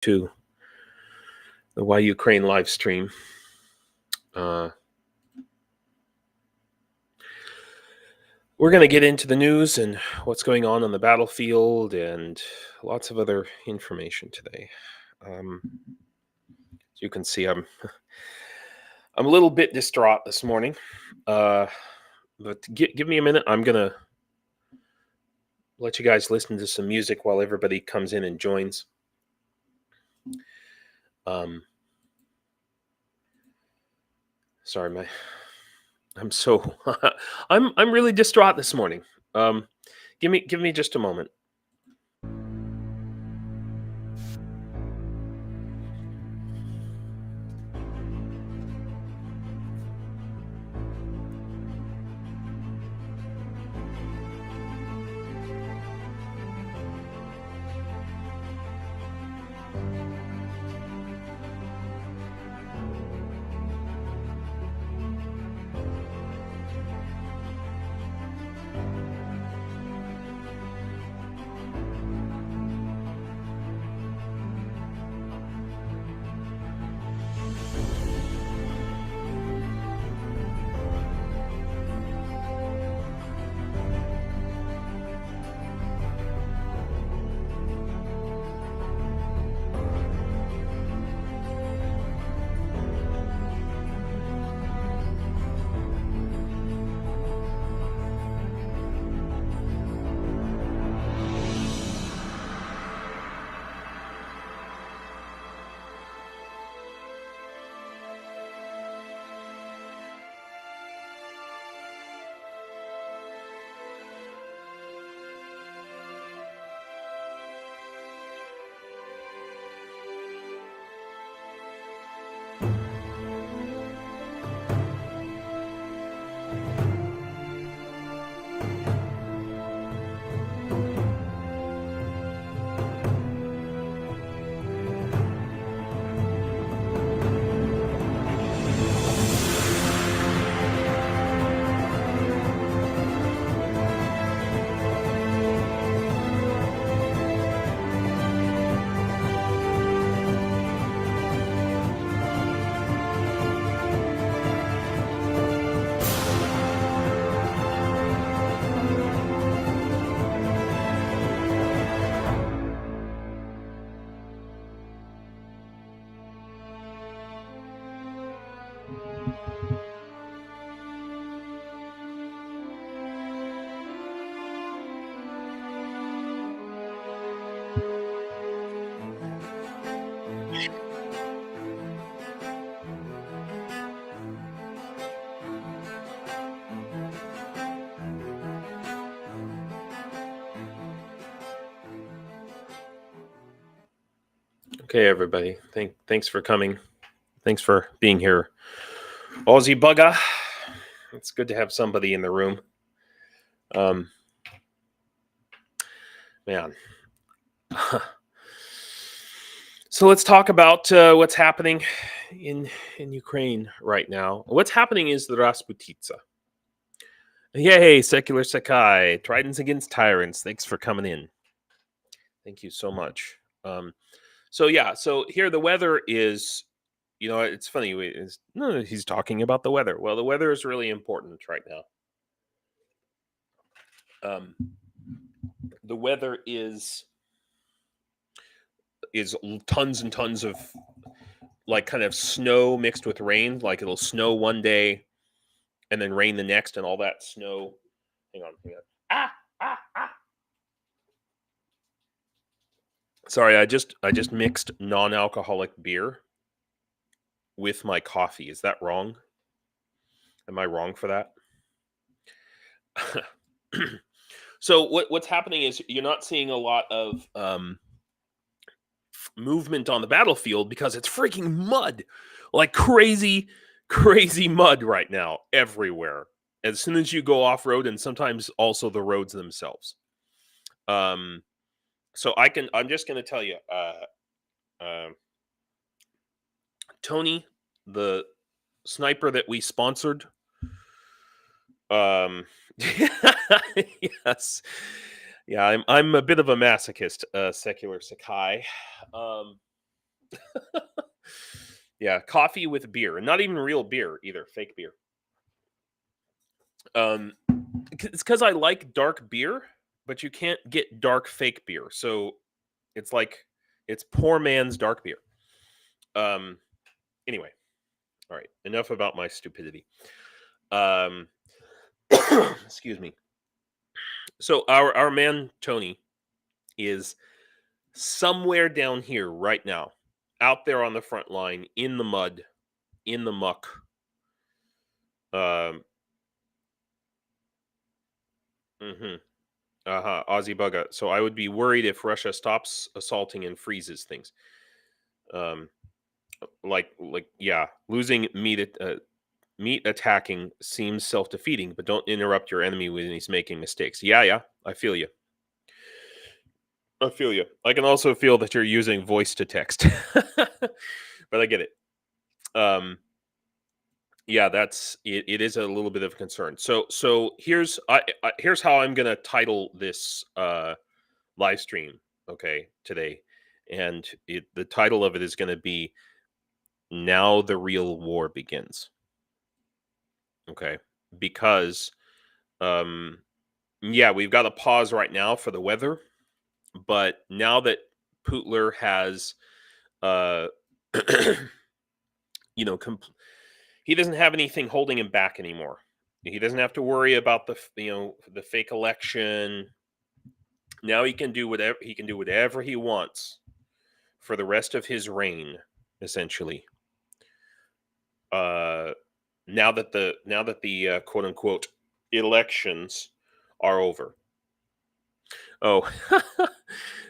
to the Why Ukraine live stream. We're going to get into the news and what's going on the battlefield and lots of other information today. As you can see, I'm a little bit distraught this morning, but give me a minute. I'm going to let you guys listen to some music while everybody comes in and joins. Sorry, I'm so I'm really distraught this morning. Give me just a moment. Okay, everybody. Thanks for coming. Thanks for being here. Aussie Bugger. It's good to have somebody in the room. Man. So let's talk about what's happening in Ukraine right now. What's happening is the Rasputitsa. Yay, Secular Sakai. Trident Against Tyrants. Thanks for coming in. Thank you so much. So here the weather is, it's funny. He's talking about the weather. Well, the weather is really important right now. The weather is tons and tons of like kind of snow mixed with rain. Like it'll snow one day and then rain the next, and all that snow. Hang on. Sorry, I just mixed non-alcoholic beer with my coffee. Is that wrong? Am I wrong for that? So what's happening is you're not seeing a lot of movement on the battlefield because it's freaking mud, like crazy mud right now everywhere. As soon as you go off road, and sometimes also the roads themselves. So I'm just going to tell you, Tony, the sniper that we sponsored, yes, yeah, I'm a bit of a masochist, Secular Sakai. Yeah, coffee with beer, and not even real beer either, fake beer. It's because I like dark beer, but you can't get dark fake beer. So it's like it's poor man's dark beer. Um, anyway, all right. Enough about my stupidity. Um, excuse me. So our man Tony is somewhere down here right now, out there on the front line, in the mud, in the muck. Aussie Bugga. So I would be worried if Russia stops assaulting and freezes things. Yeah, losing meat attacking seems self-defeating, but don't interrupt your enemy when he's making mistakes. Yeah, I feel you. I can also feel that you're using voice to text, but I get it. Yeah, that's it. It is a little bit of a concern. So here's here's how I'm gonna title this live stream. Okay, today, and the title of it is gonna be "Now the Real War Begins." Okay, because yeah, we've got a pause right now for the weather, but now that Putler has uh you know he doesn't have anything holding him back anymore. He doesn't have to worry about the fake election. Now he can do whatever he wants for the rest of his reign, essentially. Now that the quote unquote elections are over. Oh,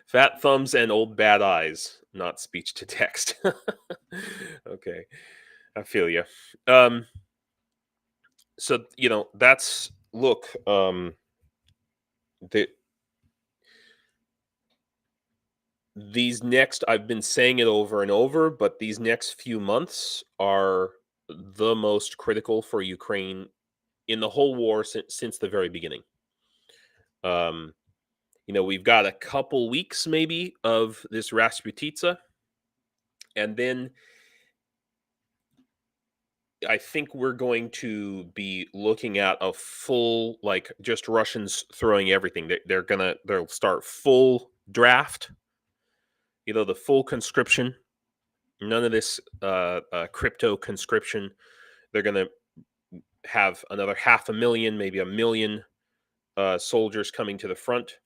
fat thumbs and old bad eyes, not speech to text. Okay, I feel you. So that's look. The these next I've been saying it over and over, but these next few months are the most critical for Ukraine in the whole war since the very beginning. We've got a couple weeks maybe of this Rasputitsa, and then I think we're going to be looking at a full, like, just Russians throwing everything. They'll start full draft, the full conscription. None of this crypto conscription. They're going to have another 500,000, maybe 1 million soldiers coming to the front.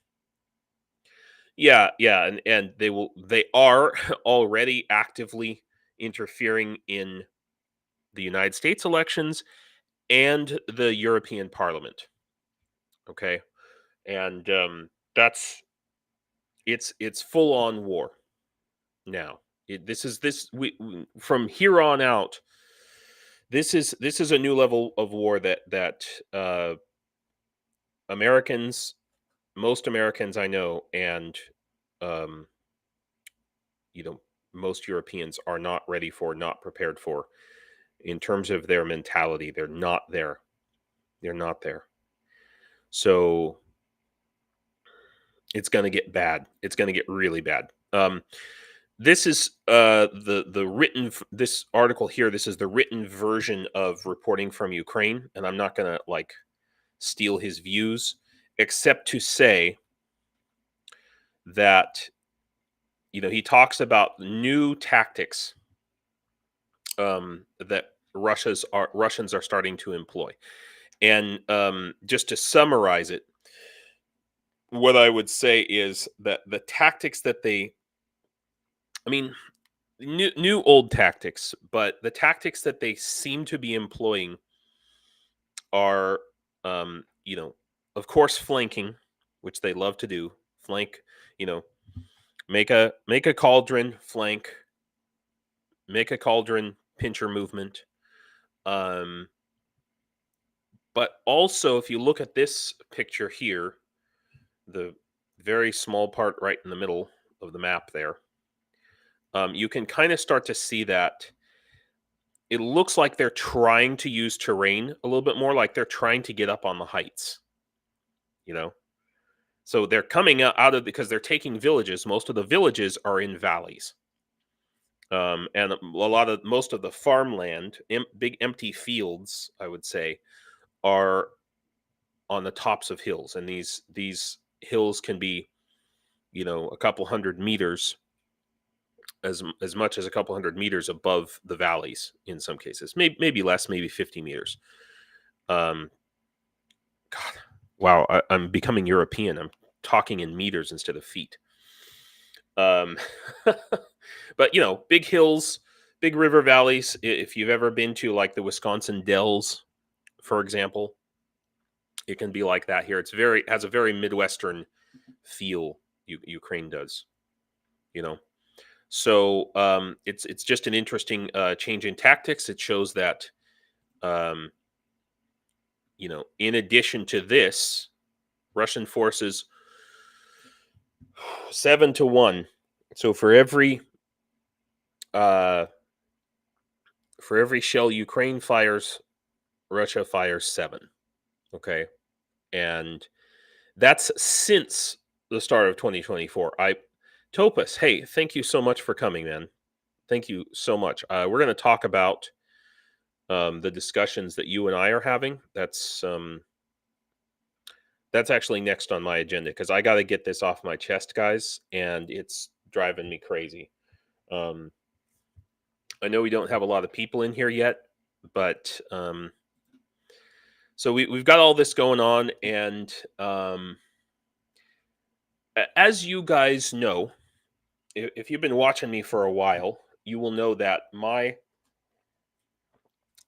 Yeah, and they are already actively interfering in the United States elections and the European Parliament. Okay, and it's full on war now. From here on out. This is a new level of war that most Americans I know, and um, most Europeans are not ready for, not prepared for, in terms of their mentality. They're not there. They're not there. So it's going to get bad. It's going to get really bad. This is the written this article here. This is the written version of reporting from Ukraine, and I'm not going to steal his views, except to say that he talks about new tactics that Russians are starting to employ, and just to summarize it, what I would say is that the tactics that new old tactics, but the tactics that they seem to be employing are, of course, flanking, which they love to do. Flank, make a cauldron, flank, make a cauldron, pincher movement. But also, if you look at this picture here, the very small part right in the middle of the map there, you can kind of start to see that it looks like they're trying to use terrain a little bit more, like they're trying to get up on the heights, So they're coming out of, because they're taking villages. Most of the villages are in valleys. and most of the farmland, big empty fields, I would say, are on the tops of hills, and these hills can be, a couple hundred meters, as much as a couple hundred meters above the valleys in some cases, maybe less, maybe 50 meters. God, wow, I'm becoming European. I'm talking in meters instead of feet. But big hills, big river valleys. If you've ever been to like the Wisconsin Dells, for example, it can be like that here. Has a very Midwestern feel. Ukraine does, So it's just an interesting change in tactics. It shows that, in addition to this, Russian forces 7-1. So for every shell Ukraine fires, Russia fires 7. Okay, and that's since the start of 2024. Topus, hey, thank you so much for coming, man. Thank you so much. We're going to talk about the discussions that you and I are having. That's actually next on my agenda, because I got to get this off my chest, guys, and it's driving me crazy. I know we don't have a lot of people in here yet, but so we've got all this going on, and as you guys know, if you've been watching me for a while, you will know that my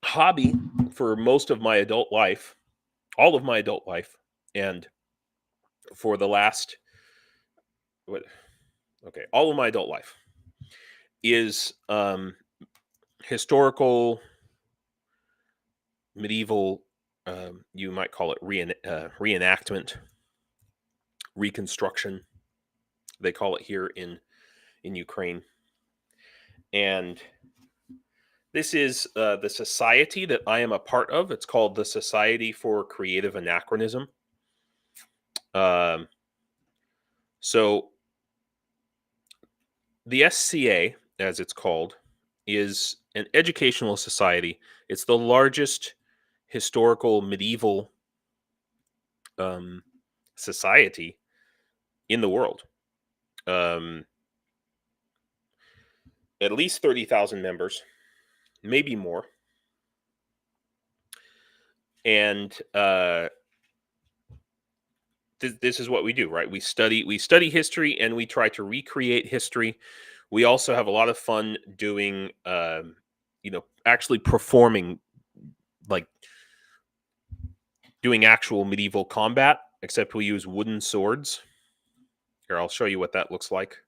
hobby for most of my adult life, all of my adult life, and for the last, all of my adult life is historical, medieval, you might call it reenactment, reconstruction, they call it here in Ukraine. And this is the society that I am a part of. It's called the Society for Creative Anachronism. So the SCA, as it's called, is an educational society. It's the largest historical medieval society in the world. At least 30,000 members, maybe more. And this is what we do, right? We study history, and we try to recreate history. We also have a lot of fun doing, actually performing, like doing actual medieval combat, except we use wooden swords. Here, I'll show you what that looks like.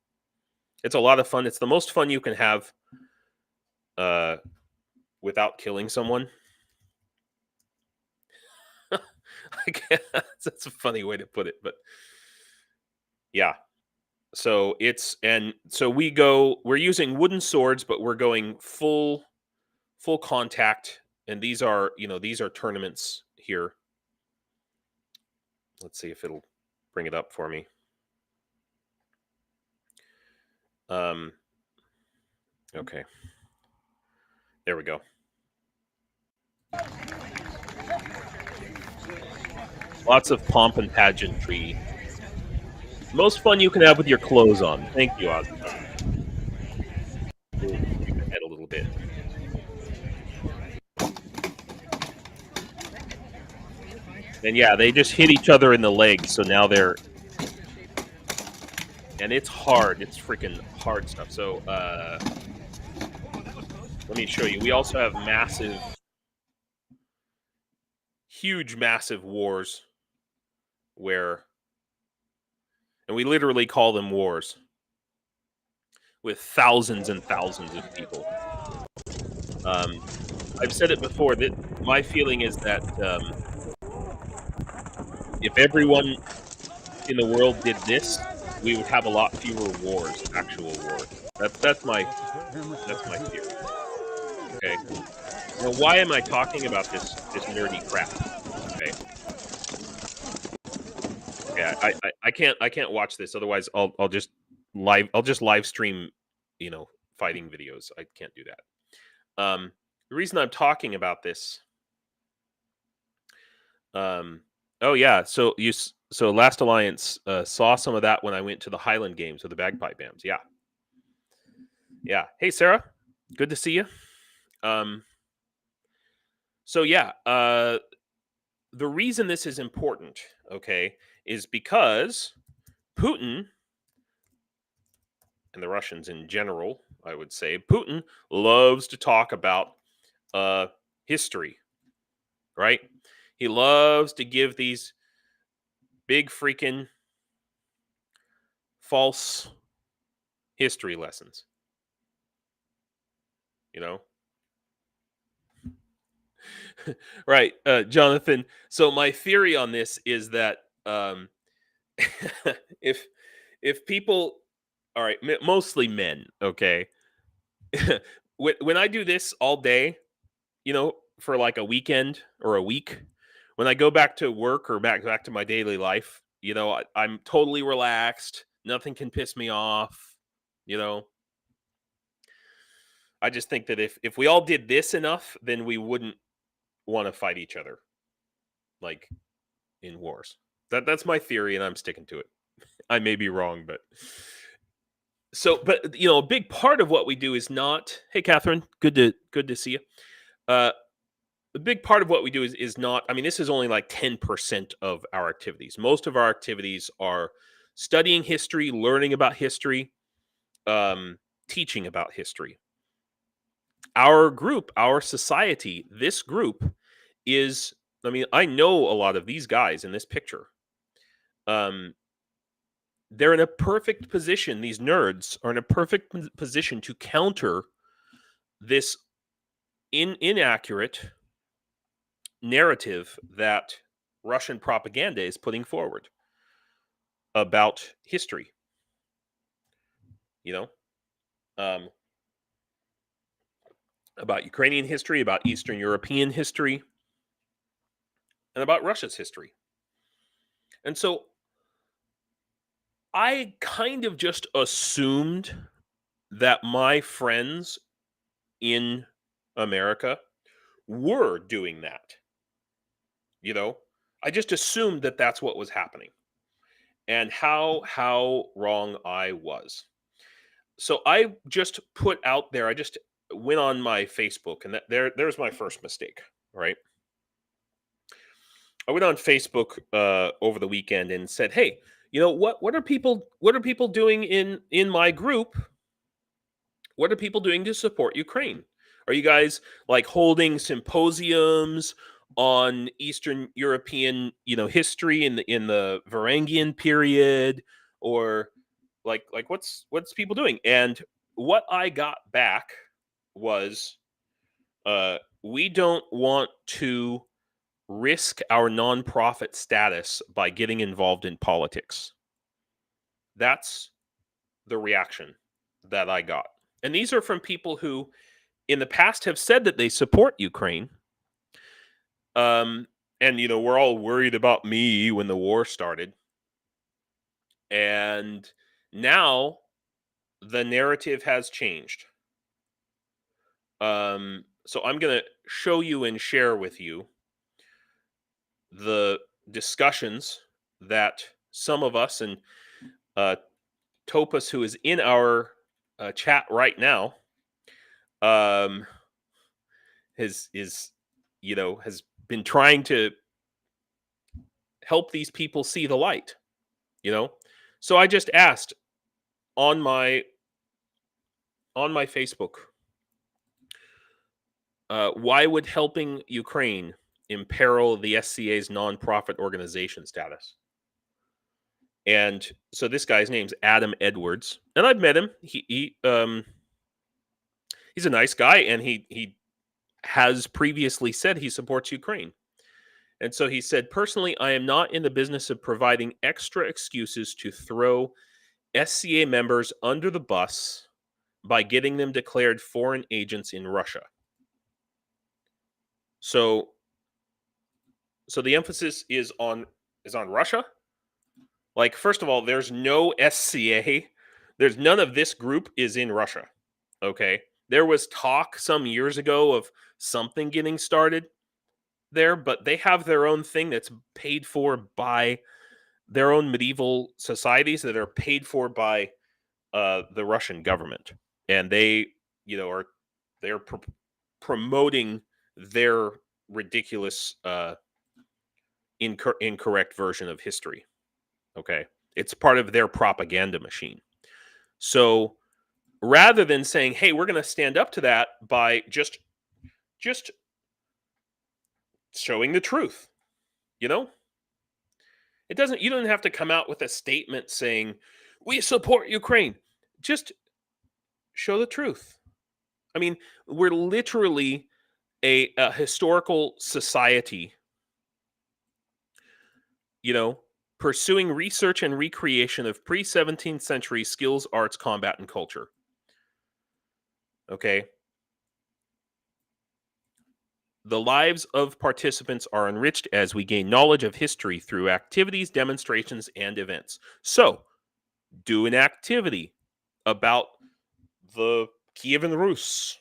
It's a lot of fun. It's the most fun you can have without killing someone. I guess that's a funny way to put it, but yeah. So we're using wooden swords, but we're going full contact. And these are tournaments here. Let's see if it'll bring it up for me. Okay. There we go. Lots of pomp and pageantry. Most fun you can have with your clothes on. Thank you, Ozzy. Move your head a little bit. And yeah, they just hit each other in the legs, so now they're... And it's hard. It's freaking hard stuff. So, let me show you. We also have huge, massive wars where... And we literally call them wars, with thousands and thousands of people. I've said it before, that my feeling is that if everyone in the world did this, we would have a lot fewer wars, actual wars. That's my theory. Okay. Now, why am I talking about this nerdy crap? Okay. Yeah, I can't watch this, otherwise I'll just live stream, fighting videos. I can't do that. The reason I'm talking about this, oh yeah, so Last Alliance saw some of that when I went to the Highland Games with the bagpipe bands. Yeah. Hey Sarah, good to see you. So yeah, the reason this is important, okay, is because Putin and the Russians in general, I would say, Putin loves to talk about history, right? He loves to give these big freaking false history lessons, you know? Right, Jonathan. So my theory on this is that if people, all right, mostly men, okay, when I do this all day, for like a weekend or a week, when I go back to work or back to my daily life, I'm totally relaxed. Nothing can piss me off. You know, I just think that if we all did this enough, then we wouldn't want to fight each other, like in wars. That's my theory, and I'm sticking to it. I may be wrong, but a big part of what we do is not. Hey, Catherine, good to see you. A big part of what we do is not. I mean, this is only like 10% of our activities. Most of our activities are studying history, learning about history, teaching about history. Our group, our society, this group is. I mean, I know a lot of these guys in this picture. They're in a perfect position. These nerds are in a perfect position to counter this inaccurate narrative that Russian propaganda is putting forward about history. About Ukrainian history, about Eastern European history, and about Russia's history. And so I kind of just assumed that my friends in America were doing that. I just assumed that that's what was happening, and how wrong I was. So I just put out there. I just went on my Facebook, and there's my first mistake. Right? I went on Facebook over the weekend and said, "Hey, what are people doing in my group? What are people doing to support Ukraine? Are you guys like holding symposiums on Eastern European, history in the Varangian period, or like what's people doing?" And what I got back was, we don't want to risk our nonprofit status by getting involved in politics. That's the reaction that I got. And these are from people who in the past have said that they support Ukraine. And we're all worried about me when the war started. And now the narrative has changed. So I'm going to show you and share with you the discussions that some of us, and Topus, who is in our chat right now, has been trying to help these people see the light. So I just asked on my Facebook, why would helping Ukraine imperil the SCA's nonprofit organization status? And so this guy's name's Adam Edwards, and I've met him. He's a nice guy, and he has previously said he supports Ukraine. And so he said, "Personally, I am not in the business of providing extra excuses to throw SCA members under the bus by getting them declared foreign agents in Russia." So the emphasis is on Russia. Like, first of all, there's no SCA. There's none of this group is in Russia. Okay. There was talk some years ago of something getting started there, but they have their own thing that's paid for by their own medieval societies that are paid for by the Russian government, and they, are they're promoting their ridiculous incorrect version of history. Okay, it's part of their propaganda machine. So rather than saying, "Hey, we're going to stand up to that by just showing the truth," you know, it doesn't. You don't have to come out with a statement saying we support Ukraine. Just show the truth. I mean, we're literally a historical society, you know, pursuing research and recreation of pre-17th century skills, arts, combat, and culture. Okay. The lives of participants are enriched as we gain knowledge of history through activities, demonstrations, and events. So, do an activity about the Kievan Rus.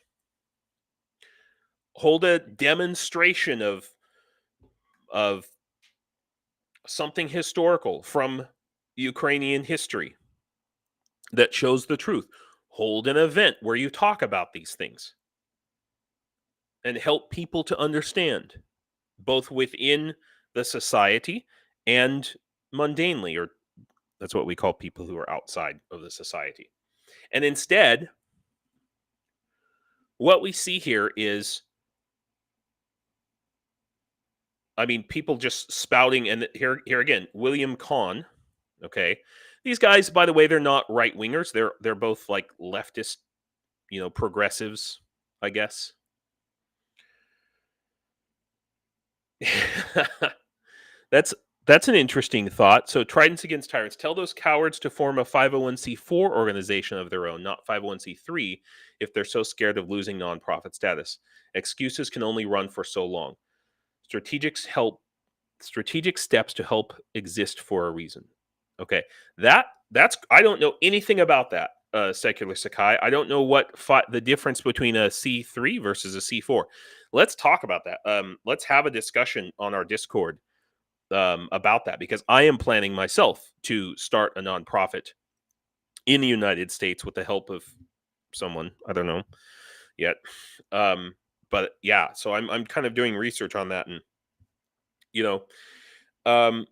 Hold a demonstration of something historical from Ukrainian history that shows the truth. Hold an event where you talk about these things and help people to understand, both within the society and mundanely, or that's what we call people who are outside of the society. And instead, what we see here is, I mean, people just spouting, and here again, William Kahn. Okay, these guys, by the way, they're not right wingers. They're both like leftist, progressives, I guess. that's that's an interesting thought. So, Trident Against Tyrants. Tell those cowards to form a 501c4 organization of their own, not 501c3, if they're so scared of losing nonprofit status. Excuses can only run for so long. Strategic steps to help exist for a reason. Okay, that's I don't know anything about that. Secular Sakai. I don't know what the difference between a C3 versus a C4. Let's talk about that. Let's have a discussion on our Discord about that, because I am planning myself to start a nonprofit in the United States with the help of someone. I don't know yet, but yeah. So I'm kind of doing research on that, and um,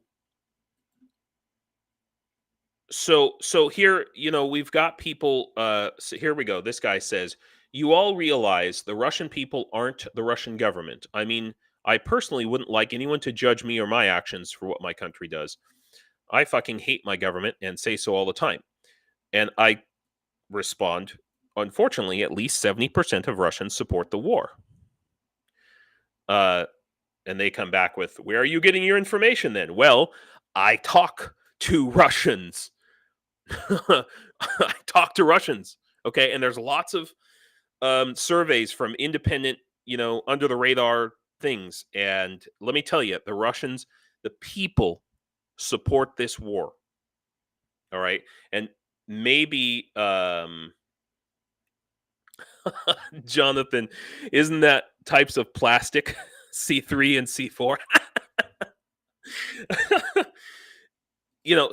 so here, we've got people. So here we go. This guy says, "You all realize the Russian people aren't the Russian government. I mean, I personally wouldn't like anyone to judge me or my actions for what my country does. I fucking hate my government and say so all the time." And I respond, unfortunately, at least 70% of Russians support the war. And they come back with, "Where are you getting your information then?" Well, I talk to Russians. I talk to Russians. Okay. And there's lots of surveys from independent, under the radar things. And let me tell you, the Russians, the people support this war. All right. And maybe, Jonathan, isn't that types of plastic C3 and C4?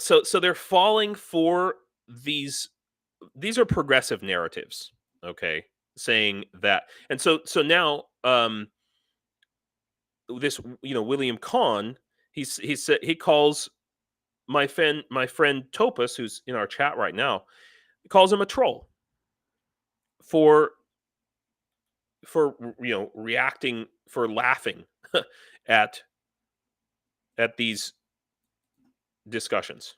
So they're falling for these are progressive narratives, okay, saying that. And so now, this, William Kahn, he calls my friend Topus, who's in our chat right now, he calls him a troll for reacting, for laughing at these discussions,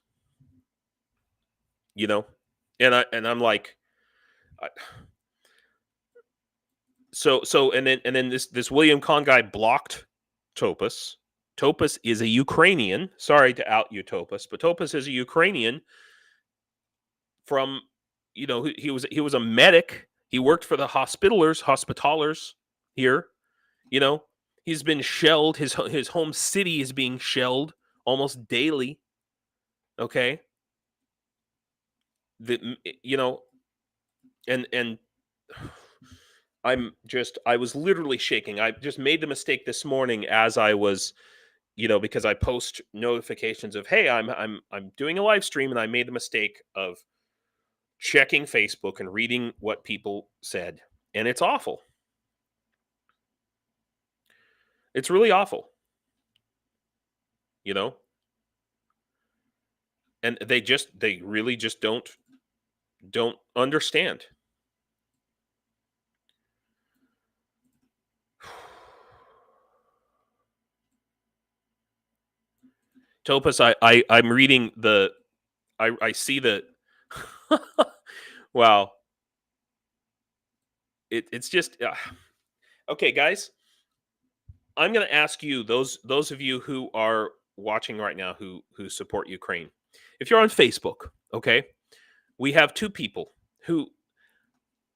you know and I'm like, I- and then this William Kahn guy blocked Topus. Topus is a Ukrainian. Sorry to out you, Topus, but Topus is a Ukrainian from, he was a medic. He worked for the hospitalers here. You know, he's been shelled. His home city is being shelled almost daily. Okay, the you know, and I was literally shaking. I just made the mistake this morning as I was, because I post notifications of, hey, I'm doing a live stream, and I made the mistake of checking Facebook and reading what people said, and it's awful. It's really awful, and they really just don't understand. Topus, I'm reading I see the wow. It's just okay, guys. I'm going to ask you, those of you who are watching right now, who support Ukraine. If you're on Facebook, okay, we have two people who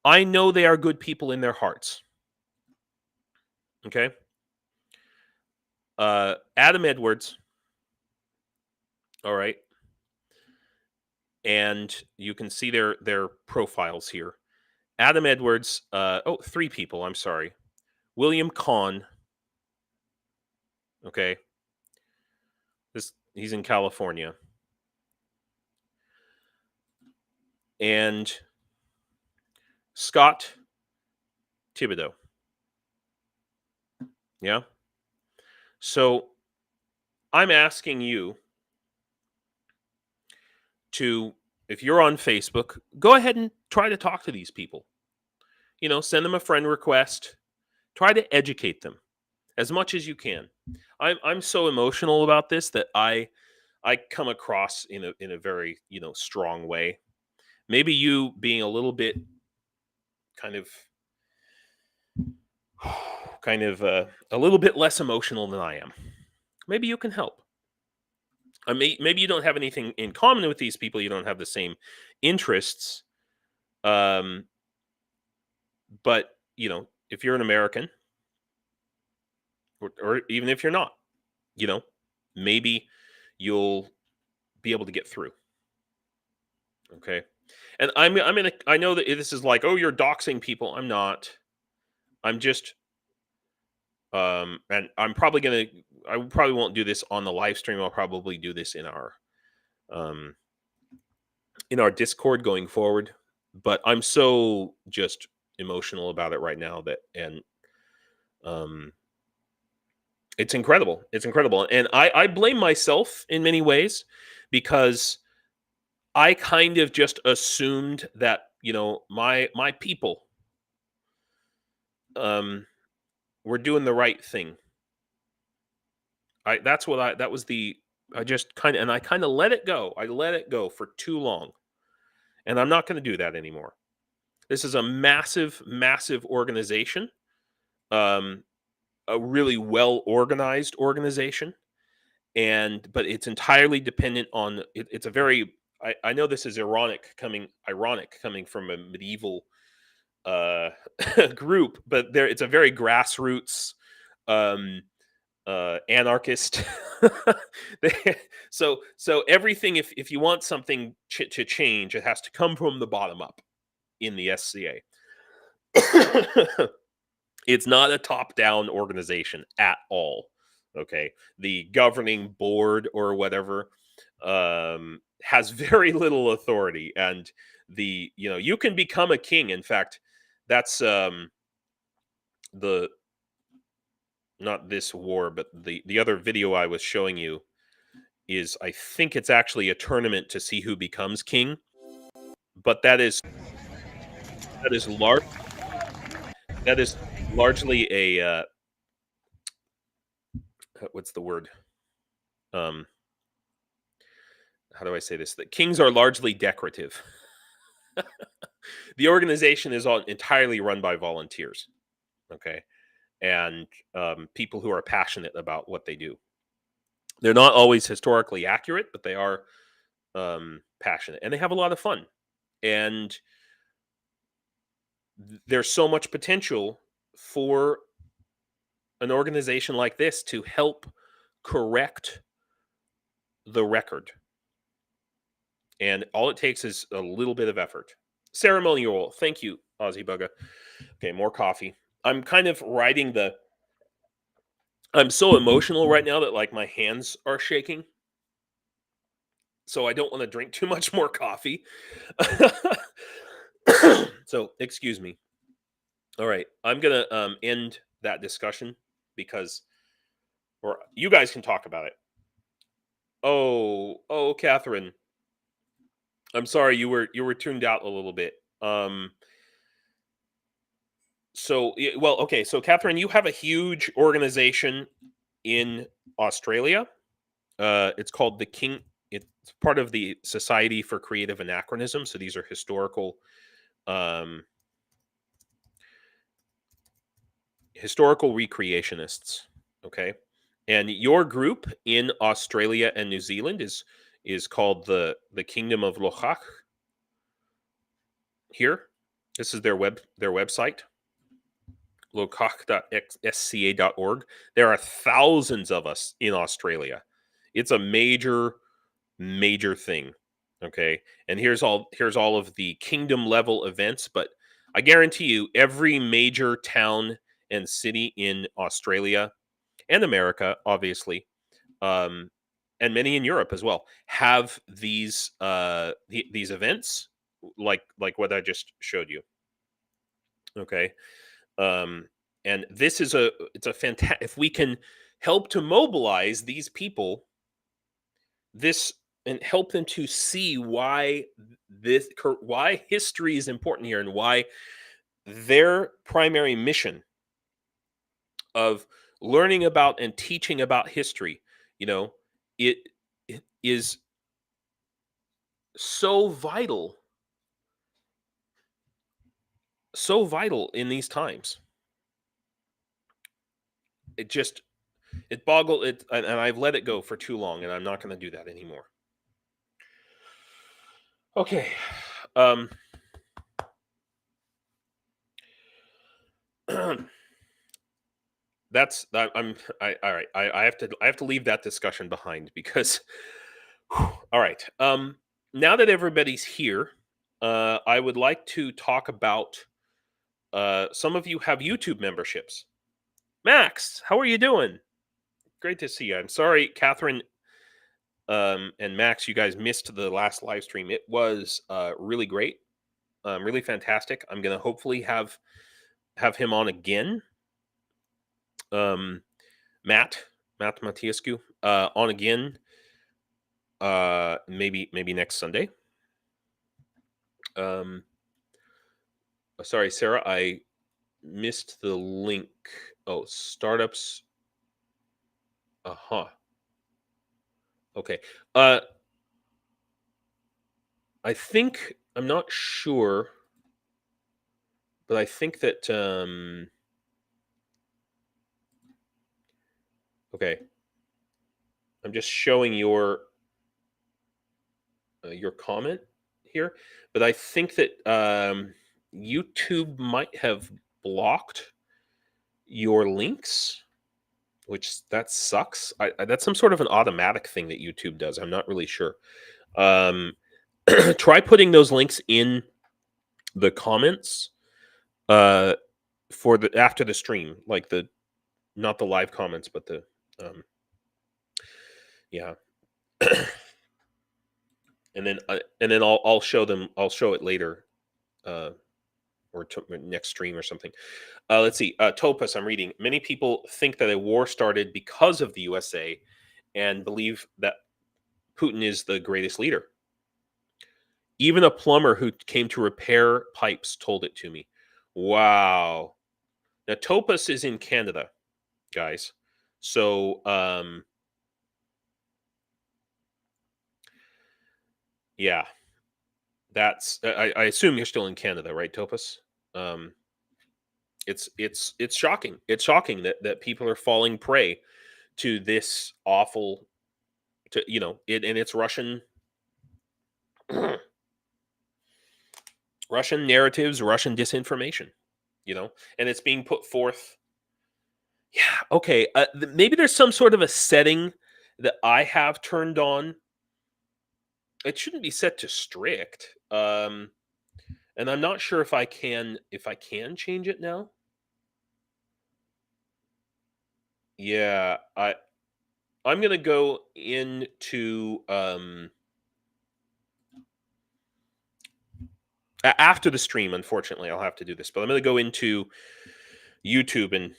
I know they are good people in their hearts. Okay, Adam Edwards. All right, and you can see their profiles here. Adam Edwards. Three people. I'm sorry. William Kahn. Okay, he's in California, and Scott Thibodeau. Yeah. So I'm asking you to, if you're on Facebook, go ahead and try to talk to these people. Send them a friend request. Try to educate them as much as you can. I'm so emotional about this that I come across in a very strong way. Maybe you being a little bit kind of a little bit less emotional than I am. Maybe you can help. Maybe you don't have anything in common with these people. You don't have the same interests. But if you're an American, or even if you're not, maybe you'll be able to get through. Okay. And I know that this is like, oh, you're doxing people. I'm not. I'm just and I probably won't do this on the live stream. I'll probably do this in our Discord going forward. But I'm so just emotional about it right now and it's incredible. It's incredible. And I blame myself in many ways, because I kind of just assumed that, my people were doing the right thing. I just kind of let it go. I let it go for too long. And I'm not going to do that anymore. This is a massive, massive organization. A really well organized organization. But it's entirely dependent on it's a very I know this is ironic coming from a medieval group, but it's a very grassroots anarchist. so everything, if you want something to change, it has to come from the bottom up in the SCA. It's not a top-down organization at all. Okay, the governing board or whatever has very little authority, and you can become a king. In fact, that's the not this war, but the other video I was showing you is, I think it's actually a tournament to see who becomes king, but that is large. That is largely a what's the word? How do I say this? That kings are largely decorative. The organization is entirely run by volunteers, okay, and people who are passionate about what they do. They're not always historically accurate, but they are passionate, and they have a lot of fun. And there's so much potential for an organization like this to help correct the record. And all it takes is a little bit of effort. Ceremonial, thank you. Aussie Bugga. Okay, more coffee. I'm kind of riding the. I'm so emotional right now that like my hands are shaking. So I don't want to drink too much more coffee. So excuse me. All right, I'm gonna end that discussion because, or you guys can talk about it. Oh, Catherine, I'm sorry you were tuned out a little bit. Well, okay, so Catherine, you have a huge organization in Australia. It's called the King. It's part of the Society for Creative Anachronism. So these are historical recreationists. Okay, and your group in Australia and New Zealand is called the Kingdom of Lochach. Here, this is their website, lochach.sca.org. There are thousands of us in Australia. It's a major thing. Okay, and here's all of the kingdom level events, but I guarantee you every major town and city in Australia and America, obviously, and many in Europe as well, have these these events like what I just showed you. Okay, and this is it's a fantastic. If we can help to mobilize these people, this and help them to see why history is important here and why their primary mission of learning about and teaching about history, it is so vital in these times. It boggled it, and I've let it go for too long, and I'm not going to do that anymore. Okay. That's that. All right. I have to leave that discussion behind because. All right. Now that everybody's here, I would like to talk about. Some of you have YouTube memberships. Max, how are you doing? Great to see you. I'm sorry, Catherine, and Max, you guys missed the last live stream. It was really great, really fantastic. I'm gonna hopefully have him on again. Matt Matiescu on again. Maybe next Sunday. Sorry, Sarah, I missed the link. Oh, startups. Okay. I think I'm not sure, but I think that okay. I'm just showing your comment here, but I think that YouTube might have blocked your links, which that sucks. That's some sort of an automatic thing that YouTube does. I'm not really sure. Try putting those links in the comments for the after the stream, like not the live comments, but the yeah. and then I'll show them. I'll show it later, or next stream or something. Let's see. Topus, I'm reading. Many people think that a war started because of the USA, and believe that Putin is the greatest leader. Even a plumber who came to repair pipes told it to me. Wow. Now Topus is in Canada, guys. So yeah. That's I assume you're still in Canada, right, Topus? It's shocking. It's shocking that people are falling prey to this awful, and it's Russian narratives, Russian disinformation, and it's being put forth. Yeah, okay. Maybe there's some sort of a setting that I have turned on. It shouldn't be set to strict. And And I'm not sure if I can change it now. Yeah, I'm gonna go into after the stream. Unfortunately, I'll have to do this, but I'm gonna go into YouTube and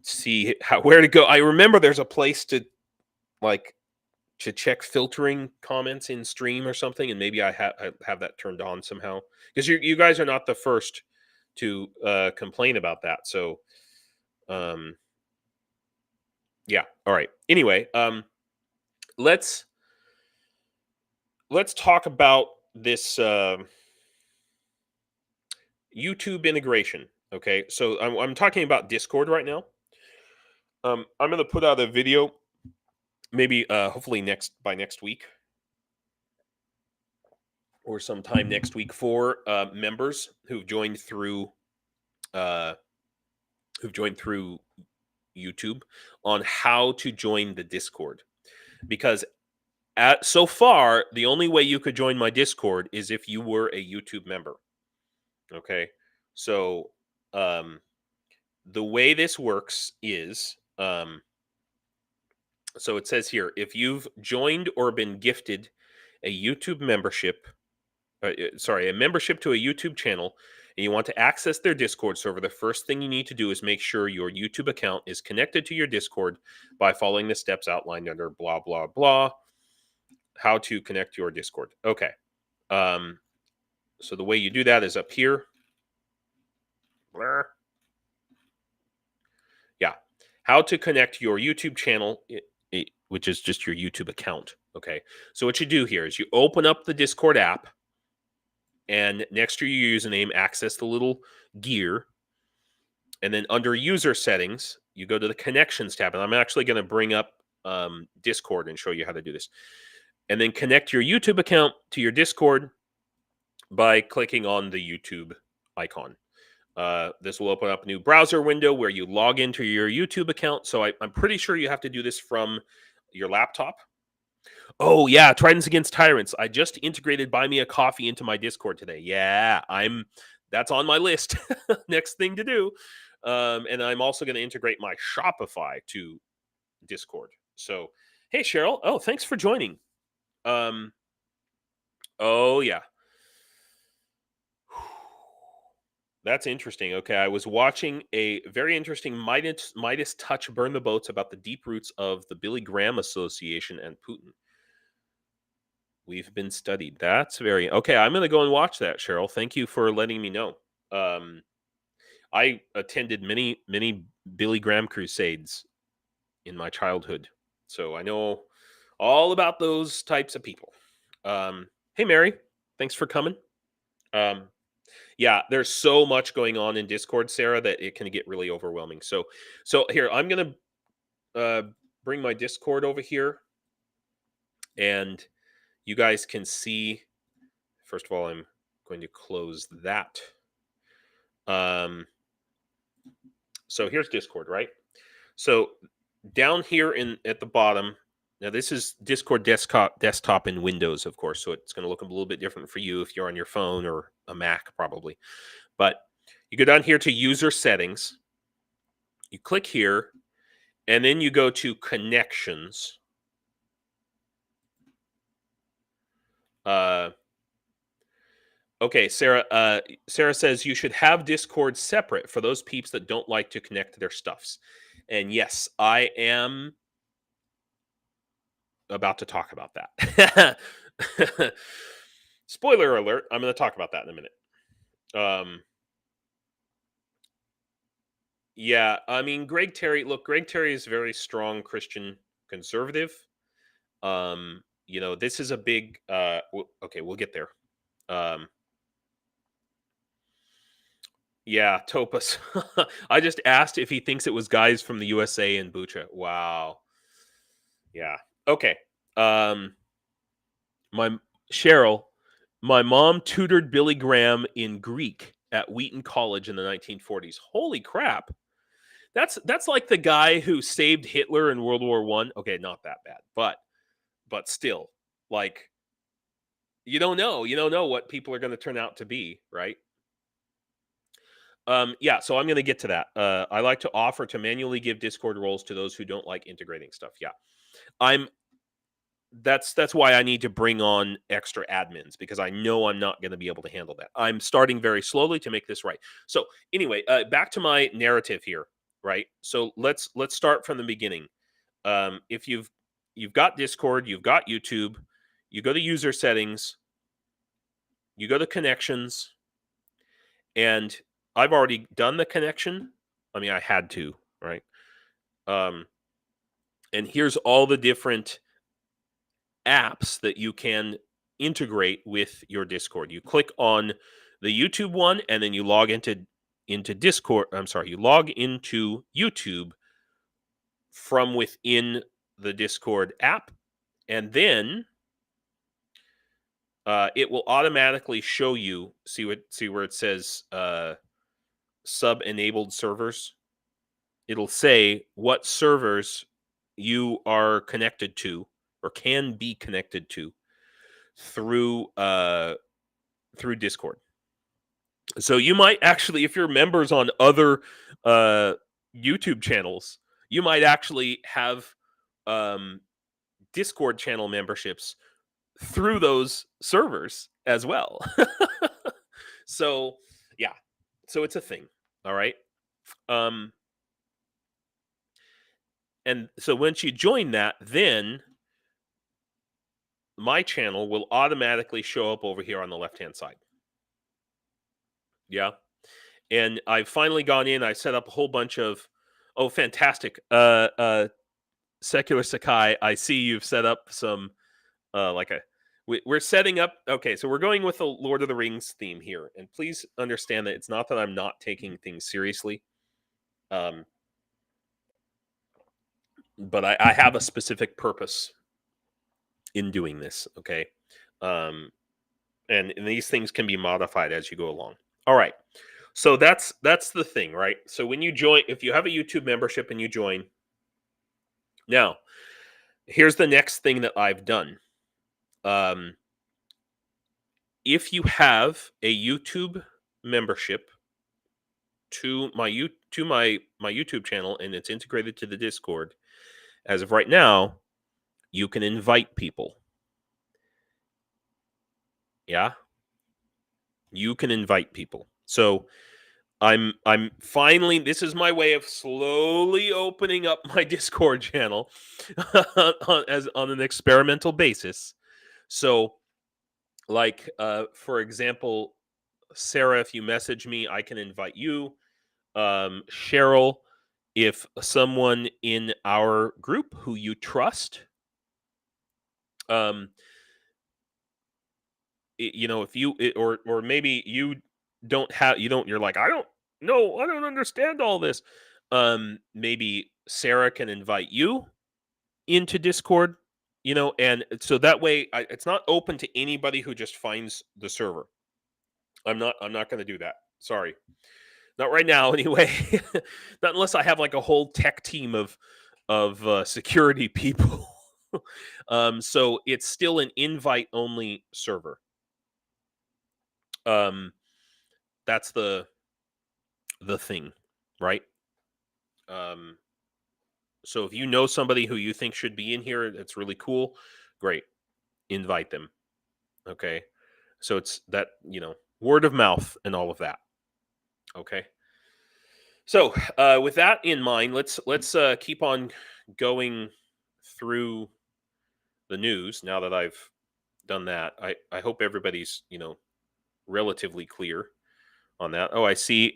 see where to go. I remember there's a place to like to check filtering comments in stream or something, and maybe I have that turned on somehow, because you guys are not the first to complain about that. So, yeah. All right. Anyway, let's talk about this YouTube integration. Okay, so I'm talking about Discord right now. I'm going to put out a video, maybe hopefully by next week or sometime next week, for members who've joined through YouTube on how to join the Discord, because so far the only way you could join my Discord is if you were a YouTube member. Okay, so the way this works is, so it says here, if you've joined or been gifted a YouTube membership, a membership to a YouTube channel, and you want to access their Discord server, the first thing you need to do is make sure your YouTube account is connected to your Discord by following the steps outlined under blah, blah, blah, how to connect your Discord. Okay. So the way you do that is up here. Yeah. How to connect your YouTube channel, which is just your YouTube account. Okay. So what you do here is you open up the Discord app, and next to your username, access the little gear. And then under user settings, you go to the connections tab. And I'm actually going to bring up Discord and show you how to do this. And then connect your YouTube account to your Discord by clicking on the YouTube icon. This will open up a new browser window where you log into your YouTube account. So I'm pretty sure you have to do this from your laptop. Oh yeah, Trident Against Tyrants. I just integrated Buy Me a Coffee into my Discord today. Yeah, that's on my list. Next thing to do. And I'm also going to integrate my Shopify to Discord. So, hey Cheryl. Oh, thanks for joining. Oh yeah. That's interesting. Okay, I was watching a very interesting Midas Touch Burn the Boats about the deep roots of the Billy Graham Association and Putin. We've been studied. That's very okay. I'm going to go and watch that, Cheryl. Thank you for letting me know. I attended many Billy Graham crusades in my childhood, so I know all about those types of people. Hey, Mary, thanks for coming. Yeah, there's so much going on in Discord, Sarah, that it can get really overwhelming. So here, I'm going to bring my Discord over here, and you guys can see. First of all, I'm going to close that. So here's Discord, right? So down here at the bottom, now this is Discord desktop in Windows, of course. So it's going to look a little bit different for you if you're on your phone or a Mac, probably. But you go down here to user settings. You click here, and then you go to connections. Okay, Sarah. Sarah says you should have Discord separate for those peeps that don't like to connect their stuffs. And yes, I am about to talk about that. Spoiler alert, I'm going to talk about that in a minute. Yeah, I mean, Greg Terry is a very strong Christian conservative. This is a big, okay, we'll get there. Yeah, Topus. I just asked if he thinks it was guys from the USA in Bucha. Wow. Yeah. Okay. My Cheryl, my mom tutored Billy Graham in Greek at Wheaton College in the 1940s. Holy crap. That's like the guy who saved Hitler in World War I. Okay, not that bad, but still, like, you don't know what people are going to turn out to be, right? Yeah, so I'm going to get to that. I like to offer to manually give Discord roles to those who don't like integrating stuff. Yeah, I'm. That's why I need to bring on extra admins, because I know I'm not going to be able to handle that. I'm starting very slowly to make this right. So anyway, back to my narrative here. Right. So let's start from the beginning. If you've got Discord, you've got YouTube, you go to user settings, you go to connections, and I've already done the connection. I mean, I had to, right? And here's all the different apps that you can integrate with your Discord. You click on the YouTube one, and then you log into Discord. I'm sorry, you log into YouTube from within the Discord app, and then it will automatically show you. See where it says sub-enabled servers. It'll say what servers you are connected to or can be connected to through Discord. So you might actually, if you're members on other YouTube channels, you might actually have Discord channel memberships through those servers as well. So yeah, so it's a thing. All right. And so once you join that, then my channel will automatically show up over here on the left-hand side. Yeah. And I've finally gone in. I set up a whole bunch of, oh, fantastic. Secular Sakai, I see you've set up some, we're setting up, okay, so we're going with the Lord of the Rings theme here. And please understand that it's not that I'm not taking things seriously. But I have a specific purpose in doing this, okay? And these things can be modified as you go along. All right. So that's the thing, right? So when you join, if you have a YouTube membership and you join, now here's the next thing that I've done. If you have a YouTube membership to my YouTube channel and it's integrated to the Discord, as of right now, you can invite people. Yeah, you can invite people. So I'm finally, this is my way of slowly opening up my Discord channel on an experimental basis. So like for example, Sarah, if you message me, I can invite you. Cheryl, if someone in our group who you trust, if you or maybe you don't have, you're like, I don't understand all this. Maybe Sarah can invite you into Discord, and so that way it's not open to anybody who just finds the server. I'm not going to do that. Sorry. Not right now anyway. Not unless I have like a whole tech team of security people. So it's still an invite only server. That's the thing, right? So if you know somebody who you think should be in here, that's really cool, great. Invite them. Okay. So it's that, word of mouth and all of that. Okay. So with that in mind, let's keep on going through the news now that I've done that. I hope everybody's, relatively clear on that. Oh, I see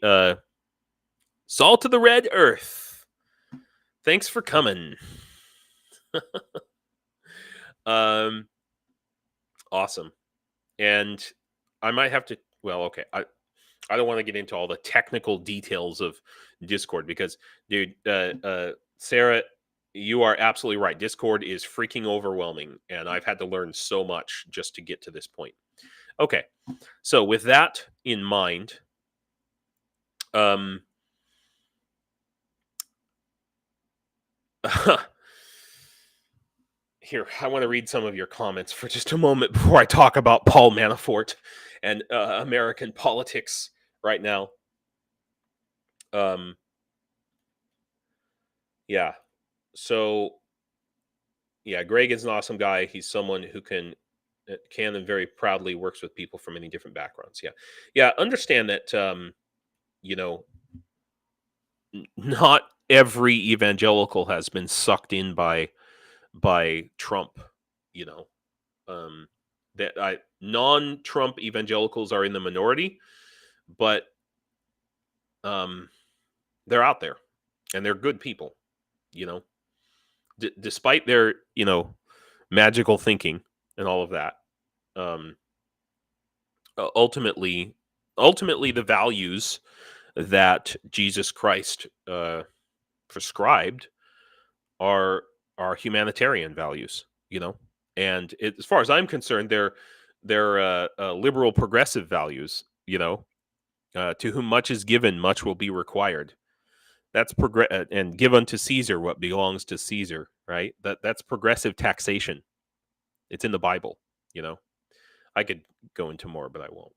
Salt of the Red Earth. Thanks for coming. Awesome. And I might have to, well, okay. I don't want to get into all the technical details of Discord because, dude, Sarah, you are absolutely right. Discord is freaking overwhelming, and I've had to learn so much just to get to this point. Okay, so with that in mind, here, I want to read some of your comments for just a moment before I talk about Paul Manafort and American politics right now. Um, yeah. So yeah, Greg is an awesome guy. He's someone who can and very proudly works with people from many different backgrounds. Yeah, yeah. Understand that you know not every evangelical has been sucked in by Trump. You know that non-Trump evangelicals are in the minority, but um, they're out there and they're good people. You know, despite their magical thinking and all of that. Um, ultimately, the values that Jesus Christ prescribed are humanitarian values, and as far as I'm concerned, they're liberal progressive values. To whom much is given, much will be required. That's and give unto Caesar what belongs to Caesar. Right? That's progressive taxation. It's in the Bible. You know, I could go into more, but I won't.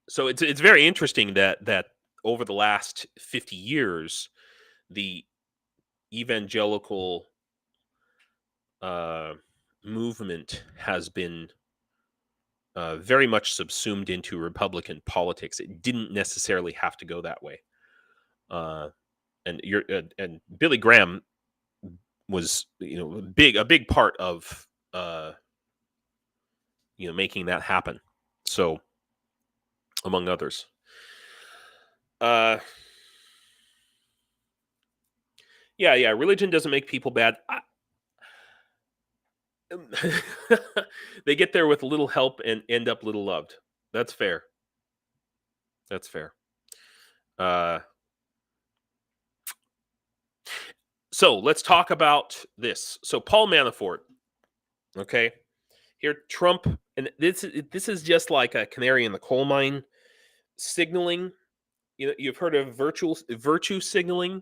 So it's very interesting that over the last 50 years, the evangelical movement has been very much subsumed into Republican politics. It didn't necessarily have to go that way. And Billy Graham was a big part of making that happen. So among others. Yeah, religion doesn't make people bad. They get there with little help and end up little loved. That's fair. That's fair. So let's talk about this. So Paul Manafort, okay? Here, Trump, and this is just like a canary in the coal mine signaling. You've heard of virtue signaling.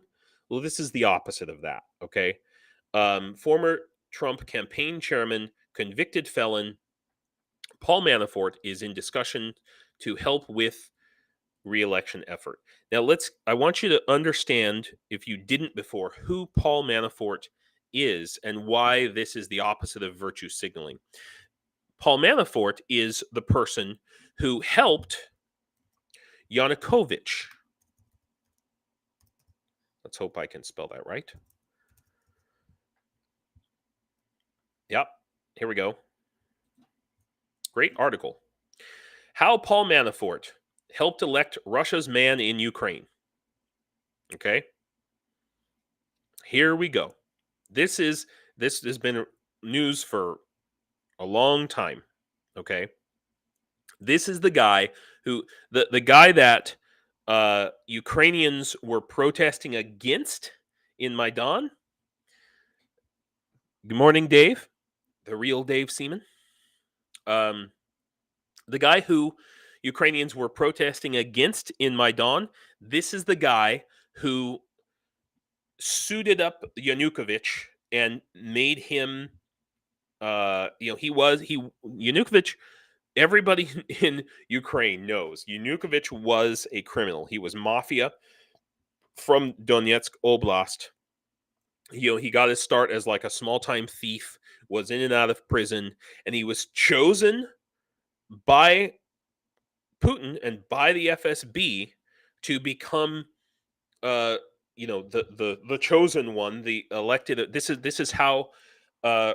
Well, this is the opposite of that. Okay, former Trump campaign chairman, convicted felon Paul Manafort is in discussion to help with re-election effort. Now, I want you to understand, if you didn't before, who Paul Manafort is and why this is the opposite of virtue signaling. Paul Manafort is the person who helped Yanukovych. Let's hope I can spell that right. Yep, here we go. Great article. How Paul Manafort helped elect Russia's man in Ukraine. Okay. Here we go. This has been news for a long time. Okay. This is the guy the guy that Ukrainians were protesting against in Maidan. Good morning, Dave. The real Dave Seaman. The guy who Ukrainians were protesting against in Maidan. This is the guy who suited up Yanukovych and made him Yanukovych. Everybody in Ukraine knows Yanukovych was a criminal. He was mafia from Donetsk Oblast. He got his start as like a small-time thief, was in and out of prison, and he was chosen by Putin and by the FSB to become the chosen one, the elected. This is how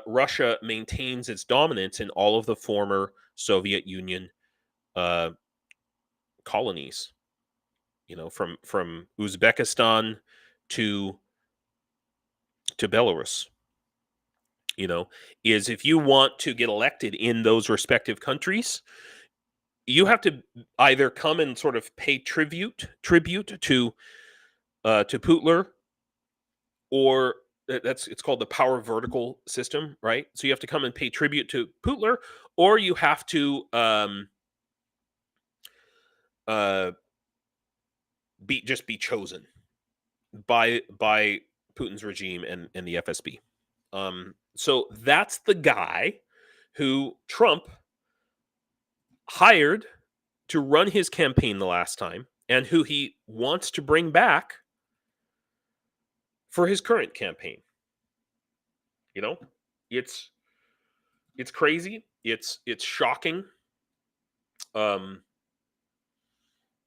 Russia maintains its dominance in all of the former Soviet Union colonies. From Uzbekistan to Belarus. Is if you want to get elected in those respective countries, you have to either come and sort of pay tribute to Pyotr, or it's called the power vertical system, right? So you have to come and pay tribute to Pyotr, or you have to be chosen by Putin's regime and the FSB. So that's the guy who Trump hired to run his campaign the last time. and who he wants to bring back for his current campaign. You know, it's crazy. It's shocking.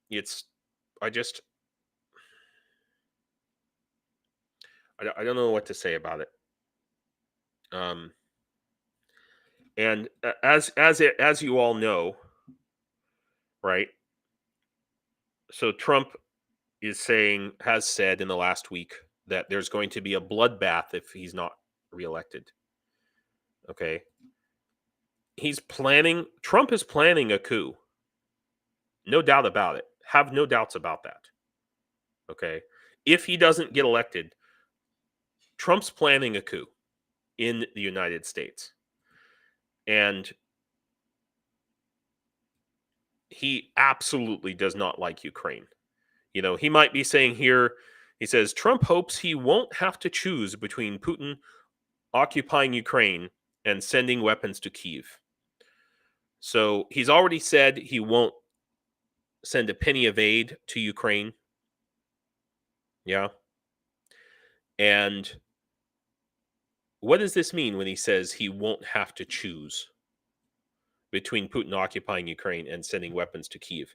It's I just I don't know what to say about it. And as you all know, right? So Trump has said in the last week that there's going to be a bloodbath if he's not reelected. Okay. Trump is planning a coup. No doubt about it. Have no doubts about that. Okay. If he doesn't get elected, Trump's planning a coup in the United States. And he absolutely does not like Ukraine. You know, he might be saying here, he says, Trump hopes he won't have to choose between Putin occupying Ukraine and sending weapons to Kyiv. So he's already said he won't send a penny of aid to Ukraine. Yeah. And what does this mean when he says he won't have to choose between Putin occupying Ukraine and sending weapons to Kyiv?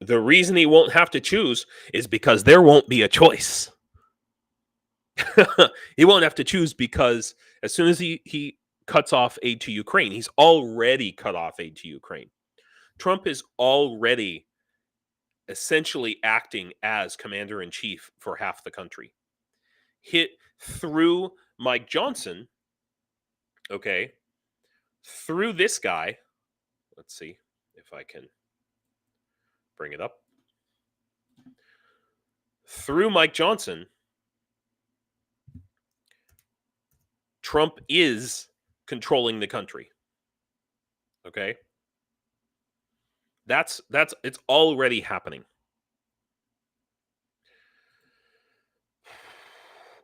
The reason he won't have to choose is because there won't be a choice. He won't have to choose because as soon as he cuts off aid to Ukraine, he's already cut off aid to Ukraine. Trump is already essentially acting as commander-in-chief for half the country. Hit through Mike Johnson, okay, through this guy. Let's see if I can bring it up. Through Mike Johnson, Trump is controlling the country. Okay? That's it's already happening.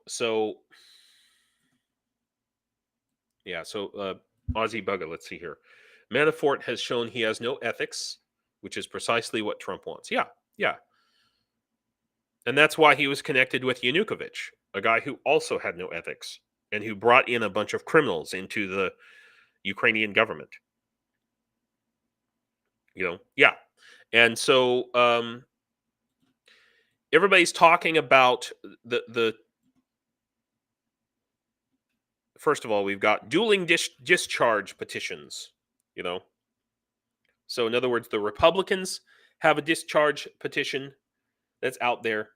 So yeah, so Aussie Bugger, let's see here. Manafort has shown he has no ethics, which is precisely what Trump wants. Yeah. And that's why he was connected with Yanukovych, a guy who also had no ethics and who brought in a bunch of criminals into the Ukrainian government. You know, yeah. And so everybody's talking about the first of all, we've got dueling discharge petitions, you know. So in other words, the Republicans have a discharge petition that's out there,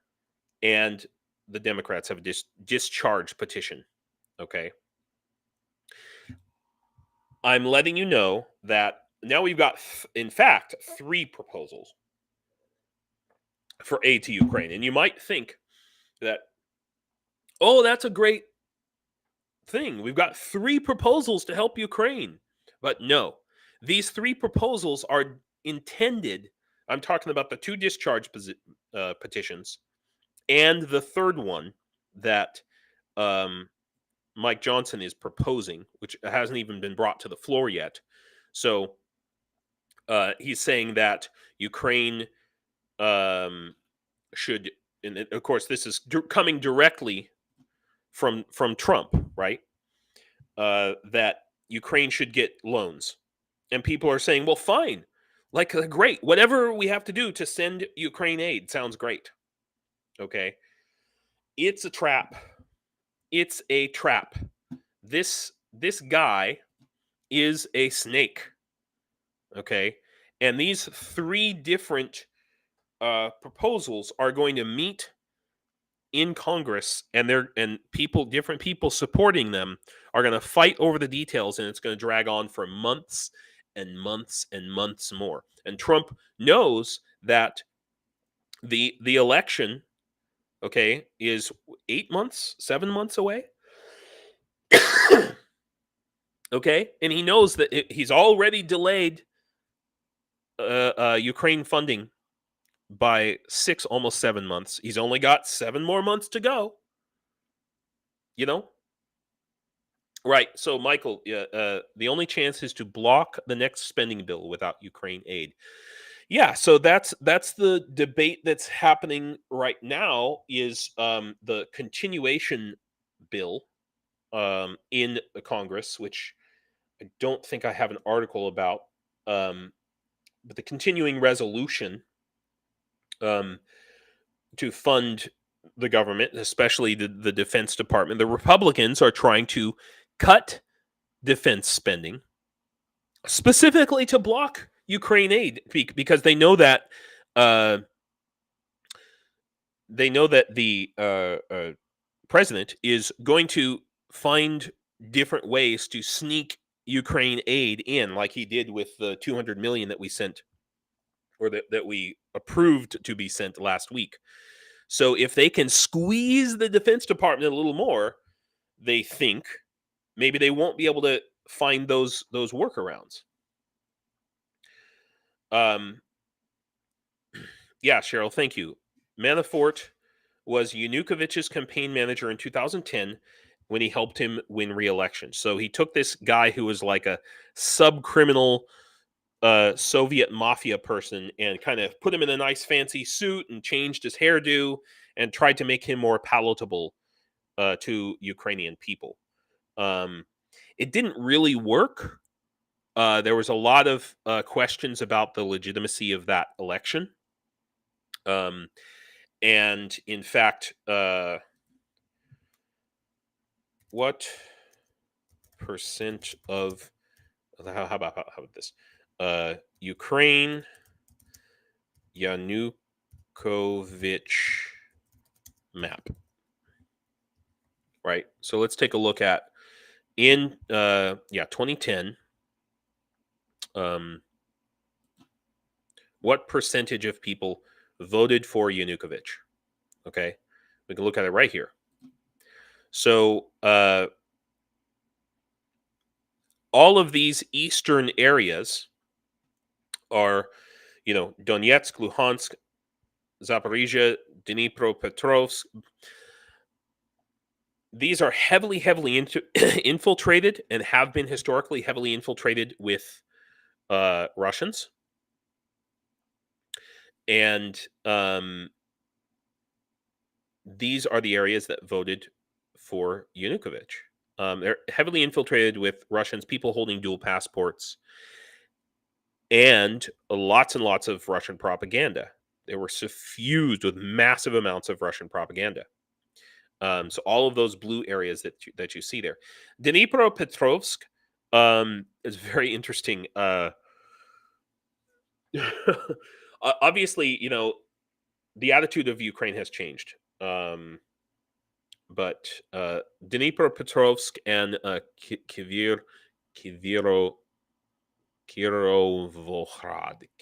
and the Democrats have a discharge petition. Okay. I'm letting you know that now we've got, in fact, 3 proposals for aid to Ukraine. And you might think that, oh, that's a great thing. We've got 3 proposals to help Ukraine. But no, these 3 proposals are intended. I'm talking about the 2 discharge petitions and the third one that Mike Johnson is proposing, which hasn't even been brought to the floor yet. So he's saying that Ukraine should, and of course, this is coming directly from Trump, right? That Ukraine should get loans, and people are saying, "Well, fine, like great, whatever we have to do to send Ukraine aid sounds great." Okay, it's a trap. It's a trap. This guy is a snake. Okay, and these 3 different proposals are going to meet in Congress, and different people supporting them are going to fight over the details, and it's going to drag on for months and months and months more. And Trump knows that the election, okay, is 8 months, 7 months away. Okay, and he knows that he's already delayed Ukraine funding by 6, almost 7 months. He's only got 7 more months to go. You know? Right. So, Michael, the only chance is to block the next spending bill without Ukraine aid. Yeah, so that's the debate that's happening right now is the continuation bill in the Congress, which I don't think I have an article about, um, but the continuing resolution um, to fund the government, especially the Defense Department. The Republicans are trying to cut defense spending specifically to block Ukraine aid because uh, they know that the president is going to find different ways to sneak Ukraine aid in, like he did with the 200 million that we sent, or that we approved to be sent last week. So if they can squeeze the Defense Department a little more, they think maybe they won't be able to find those workarounds. Um, yeah, Cheryl, thank you. Manafort was Yanukovych's campaign manager in 2010 when he helped him win re-election. So he took this guy who was like a sub-criminal Soviet mafia person and kind of put him in a nice fancy suit and changed his hairdo and tried to make him more palatable to Ukrainian people. It didn't really work. There was a lot of questions about the legitimacy of that election. And in fact, what percent of how about this? Ukraine Yanukovych map. Right. So let's take a look at in 2010. What percentage of people voted for Yanukovych? Okay, we can look at it right here. So all of these eastern areas are, Donetsk, Luhansk, Zaporizhia, Dnipropetrovsk. These are heavily infiltrated and have been historically heavily infiltrated with Russians. And these are the areas that voted for Yanukovych. They're heavily infiltrated with Russians, people holding dual passports, and lots of Russian propaganda. They were suffused with massive amounts of Russian propaganda. So all of those blue areas that you see there. Dnipropetrovsk is very interesting. Obviously, the attitude of Ukraine has changed. But Dnipropetrovsk and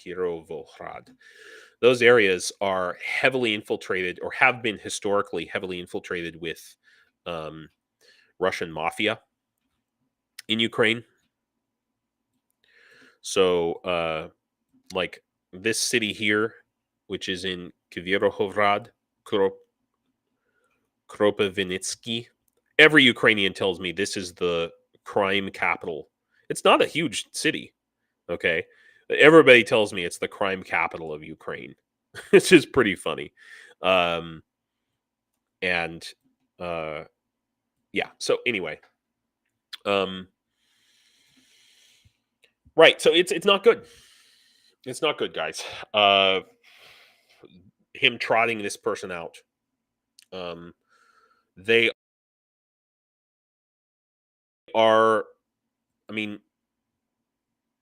Kirovohrad, those areas are heavily infiltrated, or have been historically heavily infiltrated with Russian mafia in Ukraine. So, like this city here, which is in Kirovohrad, Kropyvnytsky. Every Ukrainian tells me this is the crime capital. It's not a huge city, okay? Everybody tells me it's the crime capital of Ukraine. It's just pretty funny. And yeah, so anyway. Right, so it's not good. It's not good, guys. Him trotting this person out. They are, I mean,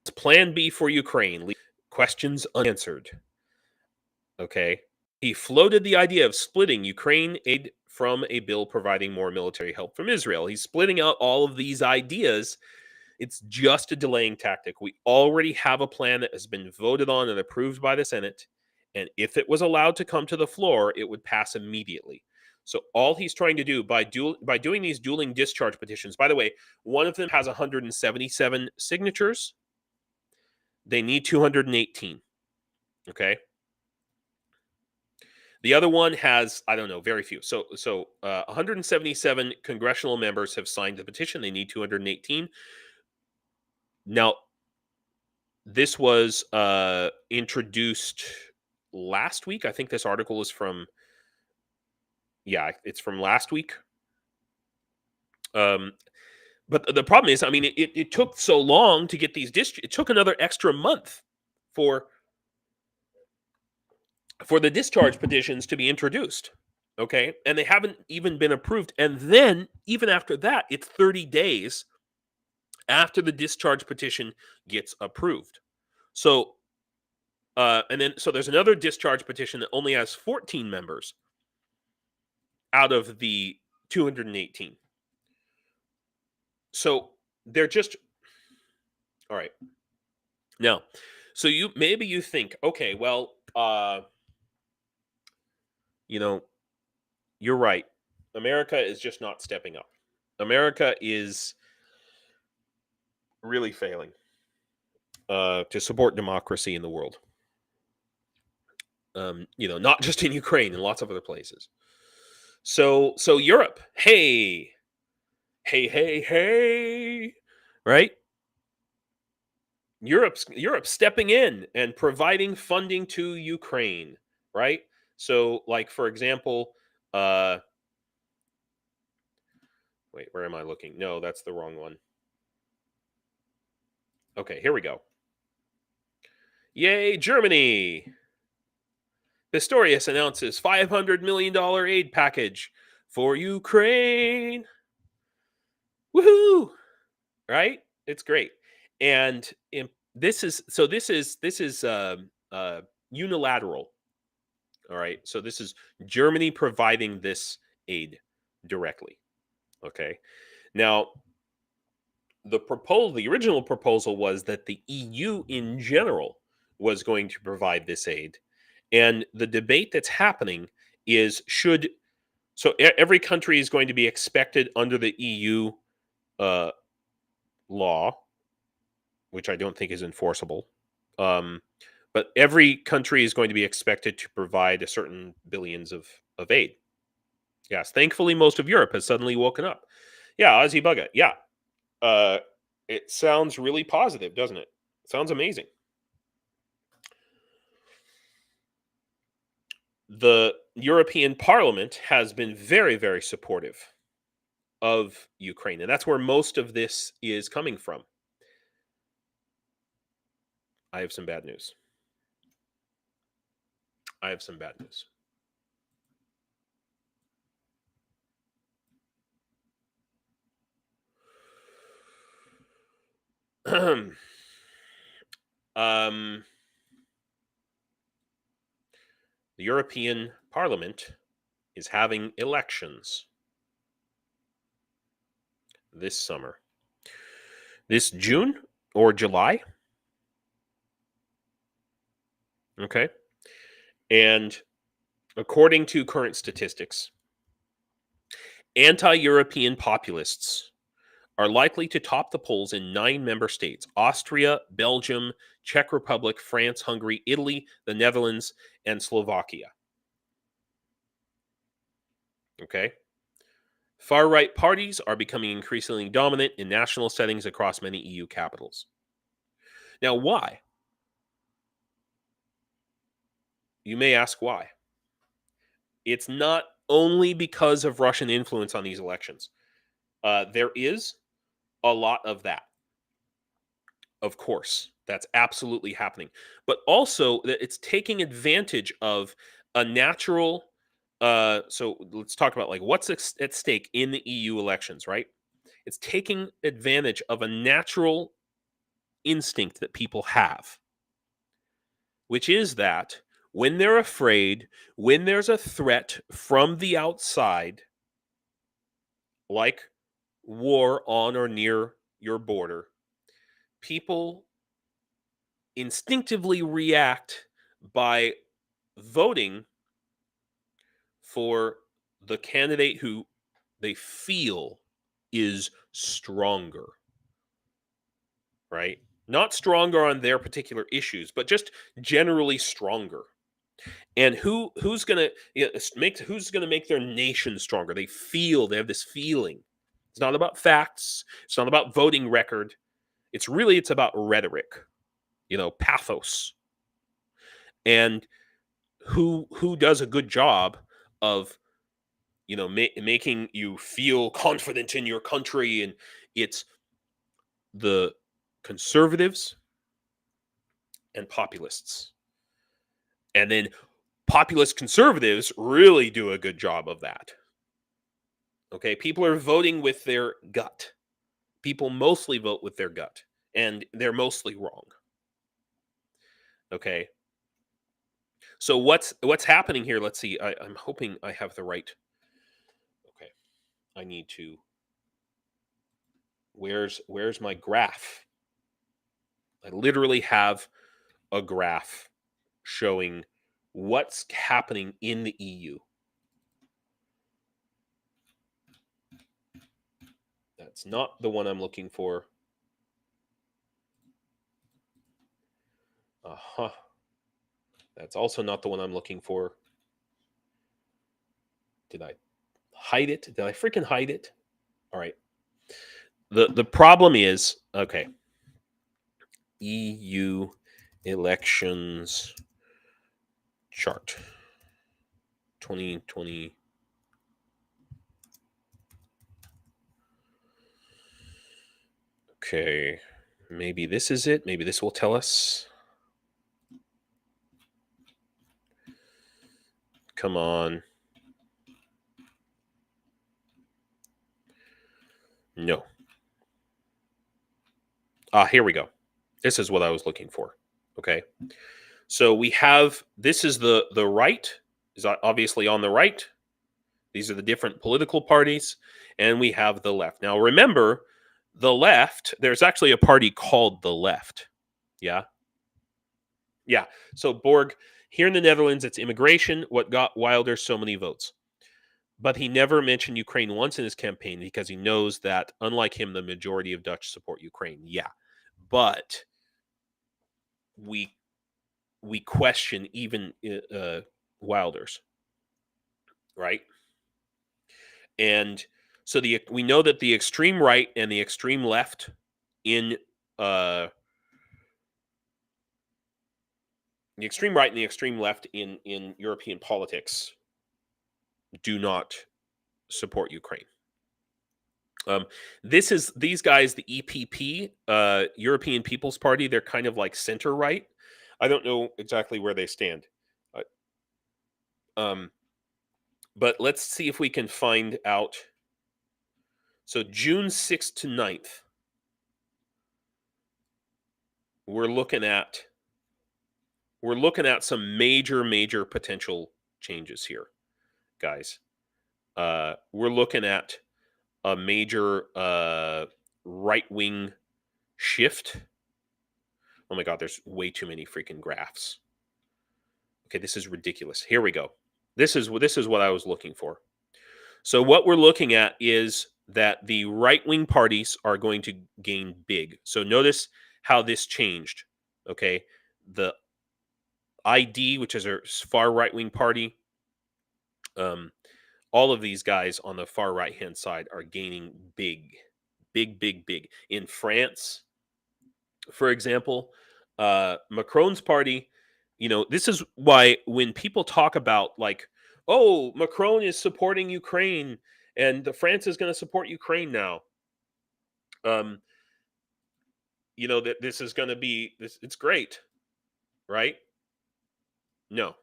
it's plan B for Ukraine. Questions unanswered. Okay. He floated the idea of splitting Ukraine aid from a bill providing more military help from Israel. He's splitting out all of these ideas. It's just a delaying tactic. We already have a plan that has been voted on and approved by the Senate. And if it was allowed to come to the floor, it would pass immediately. So all he's trying to do by doing these dueling discharge petitions, by the way, one of them has 177 signatures. They need 218. Okay. The other one has, I don't know, very few. So 177 congressional members have signed the petition. They need 218. Now, This was introduced last week. I think this article is from, it's from last week. But the problem is, I mean, it took so long to get these it took another extra month for the discharge petitions to be introduced. Okay, and they haven't even been approved. And then, even after that, it's 30 days after the discharge petition gets approved. So, so there's another discharge petition that only has 14 members out of the 218. So they're just all right. Now, so maybe you think, okay, well, you're right. America is just not stepping up. America is really failing to support democracy in the world. Not just in Ukraine, in lots of other places. So Europe, hey, right? Europe's stepping in and providing funding to Ukraine, right? So, like, for example, wait, where am I looking? No, that's the wrong one. Okay, here we go. Yay, Germany! Pistorius announces $500 million aid package for Ukraine. Woohoo! Right? It's great. And this is unilateral. All right. So this is Germany providing this aid directly. Okay. Now, the original proposal was that the EU in general was going to provide this aid. And the debate that's happening is every country is going to be expected under the EU law, which I don't think is enforceable. But every country is going to be expected to provide a certain billions of aid. Yes, thankfully, most of Europe has suddenly woken up. Yeah, Ozzy Bugga. Yeah. It sounds really positive, doesn't it? Sounds amazing. The European Parliament has been very, very supportive of Ukraine, and that's where most of this is coming from. I have some bad news. The European Parliament is having elections this summer. This June or July. Okay. And according to current statistics, anti-European populists are likely to top the polls in 9 member states: Austria, Belgium, Czech Republic, France, Hungary, Italy, the Netherlands, and Slovakia. Okay. Far-right parties are becoming increasingly dominant in national settings across many EU capitals. Now, why? You may ask why. It's not only because of Russian influence on these elections. There is a lot of that. Of course, that's absolutely happening. But also, it's taking advantage of a natural... so let's talk about, like, what's at stake in the EU elections, right? It's taking advantage of a natural instinct that people have, which is that when they're afraid, when there's a threat from the outside, like war on or near your border, people instinctively react by voting for the candidate who they feel is stronger, right? Not stronger on their particular issues, but just generally stronger. And who's gonna make their nation stronger? They have this feeling. It's not about facts. It's not about voting record. It's about rhetoric. pathos, and who does a good job of making you feel confident in your country. And it's the conservatives and populists. And then populist conservatives really do a good job of that. Okay, people are voting with their gut. People mostly vote with their gut, and they're mostly wrong. Okay, so what's happening here? Let's see. I'm hoping I have the right. Okay, I need to. Where's my graph? I literally have a graph showing what's happening in the EU. That's not the one I'm looking for. That's also not the one I'm looking for. Did I hide it? Did I freaking hide it? All right. The problem is, okay, EU elections chart 2020. Okay, maybe this is it. Maybe this will tell us. Come on. No. Here we go. This is what I was looking for. Okay. So we have, this is the right, is obviously on the right. These are the different political parties. And we have the left. Now remember, the left, there's actually a party called the left. Yeah. Yeah. So Borg, here in the Netherlands, it's immigration, what got Wilder so many votes. But he never mentioned Ukraine once in his campaign because he knows that, unlike him, the majority of Dutch support Ukraine. Yeah. But we question even Wilder's, right? And so we know that the extreme right and the extreme left in the extreme right and the extreme left in European politics do not support Ukraine. These guys, the EPP, European People's Party, they're kind of like center right. I don't know exactly where they stand. But let's see if we can find out. So June 6th to 9th, we're looking at some major potential changes here, guys. We're looking at a major right-wing shift. Oh my God, there's way too many freaking graphs. Okay, this is ridiculous. Here we go. This is what I was looking for. So what we're looking at is that the right-wing parties are going to gain big. So notice how this changed. Okay, the ID, which is a far right-wing party, all of these guys on the far right-hand side are gaining big. In France, for example, Macron's party, this is why when people talk about like, oh, Macron is supporting Ukraine and France is going to support Ukraine now, that this is going to be this, it's great, right? No,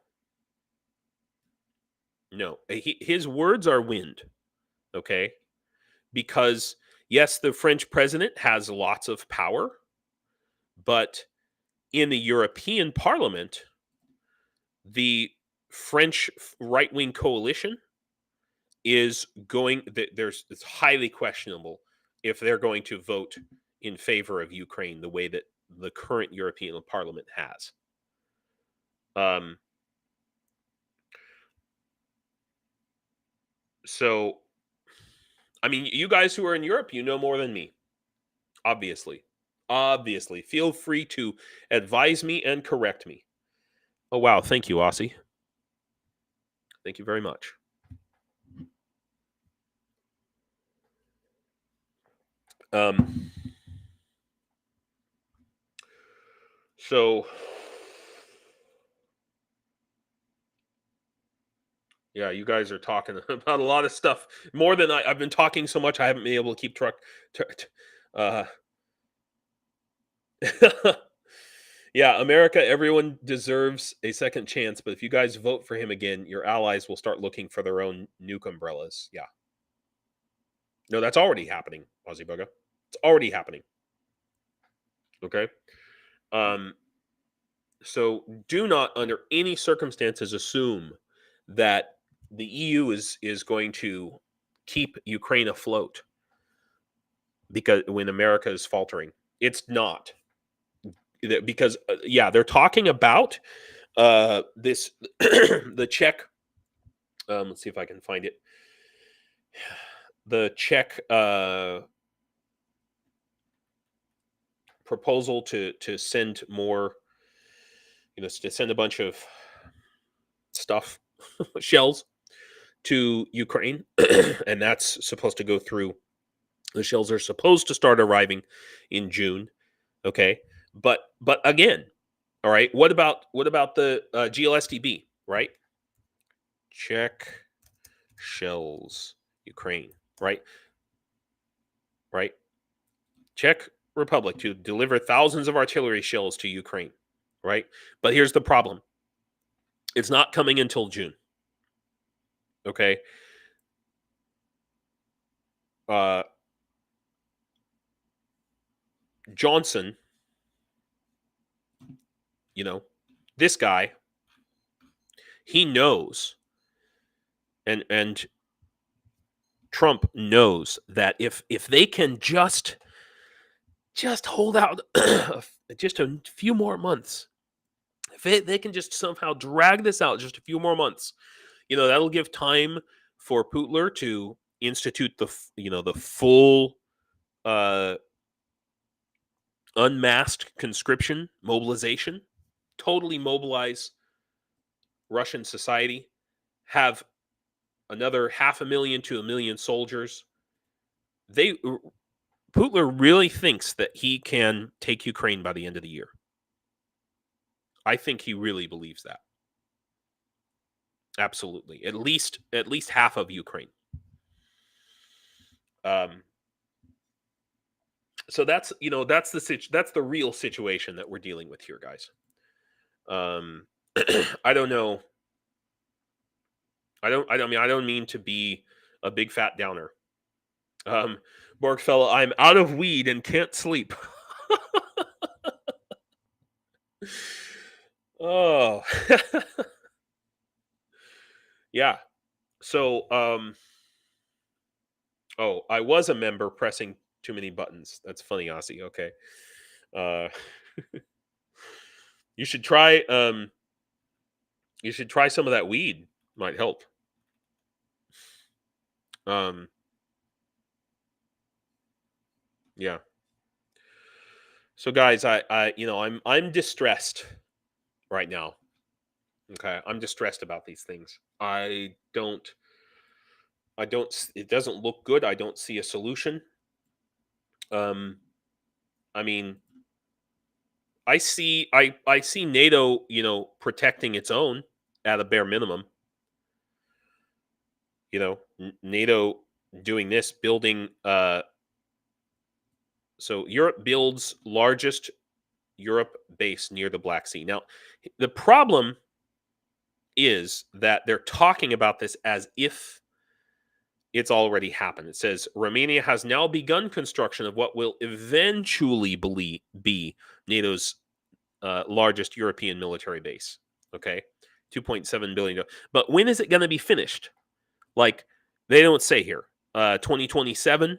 his words are wind. Okay, because yes, the French president has lots of power, but in the European Parliament, the French right-wing coalition is going. It's highly questionable if they're going to vote in favor of Ukraine the way that the current European Parliament has. So, I mean, you guys who are in Europe, you know more than me. Obviously, feel free to advise me and correct me. Oh wow, thank you, Aussie. Thank you very much. So, yeah, you guys are talking about a lot of stuff more than I've been talking so much. I haven't been able to keep track. Uh, yeah, America, everyone deserves a second chance. But if you guys vote for him again, your allies will start looking for their own nuke umbrellas. Yeah. No, that's already happening, Aussie Bugger. It's already happening. Okay. Um, so do not, under any circumstances, assume that the EU is going to keep Ukraine afloat because when America is faltering, it's not. Because yeah, they're talking about this the Czech. Let's see if I can find it. The Czech proposal to send more, to send a bunch of stuff, shells to Ukraine, and that's supposed to go through. The shells are supposed to start arriving in June. Okay, but again, all right. What about the GLSDB? Right, Czech shells, Ukraine. Right, right. Czech Republic to deliver thousands of artillery shells to Ukraine. Right, but here's the problem: it's not coming until June. Okay. Uh, Johnson, this guy, he knows, and Trump knows that if they can just hold out just a few more months, if they can just somehow drag this out just a few more months, that'll give time for Putler to institute the full unmasked conscription mobilization, totally mobilize Russian society, have another 500,000 to 1 million soldiers. Putler really thinks that he can take Ukraine by the end of the year. I think he really believes that. Absolutely, at least half of Ukraine. So that's that's the real situation that we're dealing with here, guys. I don't know. I don't mean to be a big fat downer. Borg fella, I'm out of weed and can't sleep. Oh. Yeah. So, oh, I was a member pressing too many buttons. That's funny, Aussie. Okay. Uh, you should try. You should try some of that weed. Might help. Yeah. So, guys, I'm distressed right now. Okay, I'm distressed about these things. I don't. It doesn't look good. I don't see a solution. I mean, I see NATO, protecting its own at a bare minimum. NATO doing this, building. So Europe builds largest Europe base near the Black Sea. Now, the problem is that they're talking about this as if it's already happened. It says Romania has now begun construction of what will eventually be NATO's largest European military base. Okay, $2.7 billion. But when is it going to be finished? Like, they don't say here. 2027,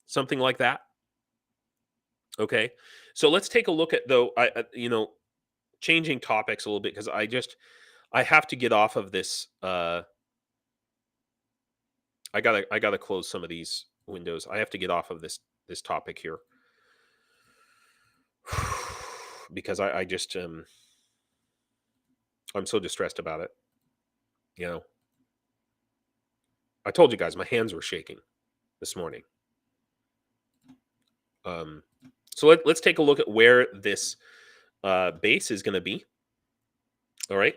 something like that. Okay, so let's take a look at, though. Changing topics a little bit, because I have to get off of this. I gotta close some of these windows. I have to get off of this topic here because I just I'm so distressed about it. I told you guys my hands were shaking this morning. So let's take a look at where this base is going to be. All right.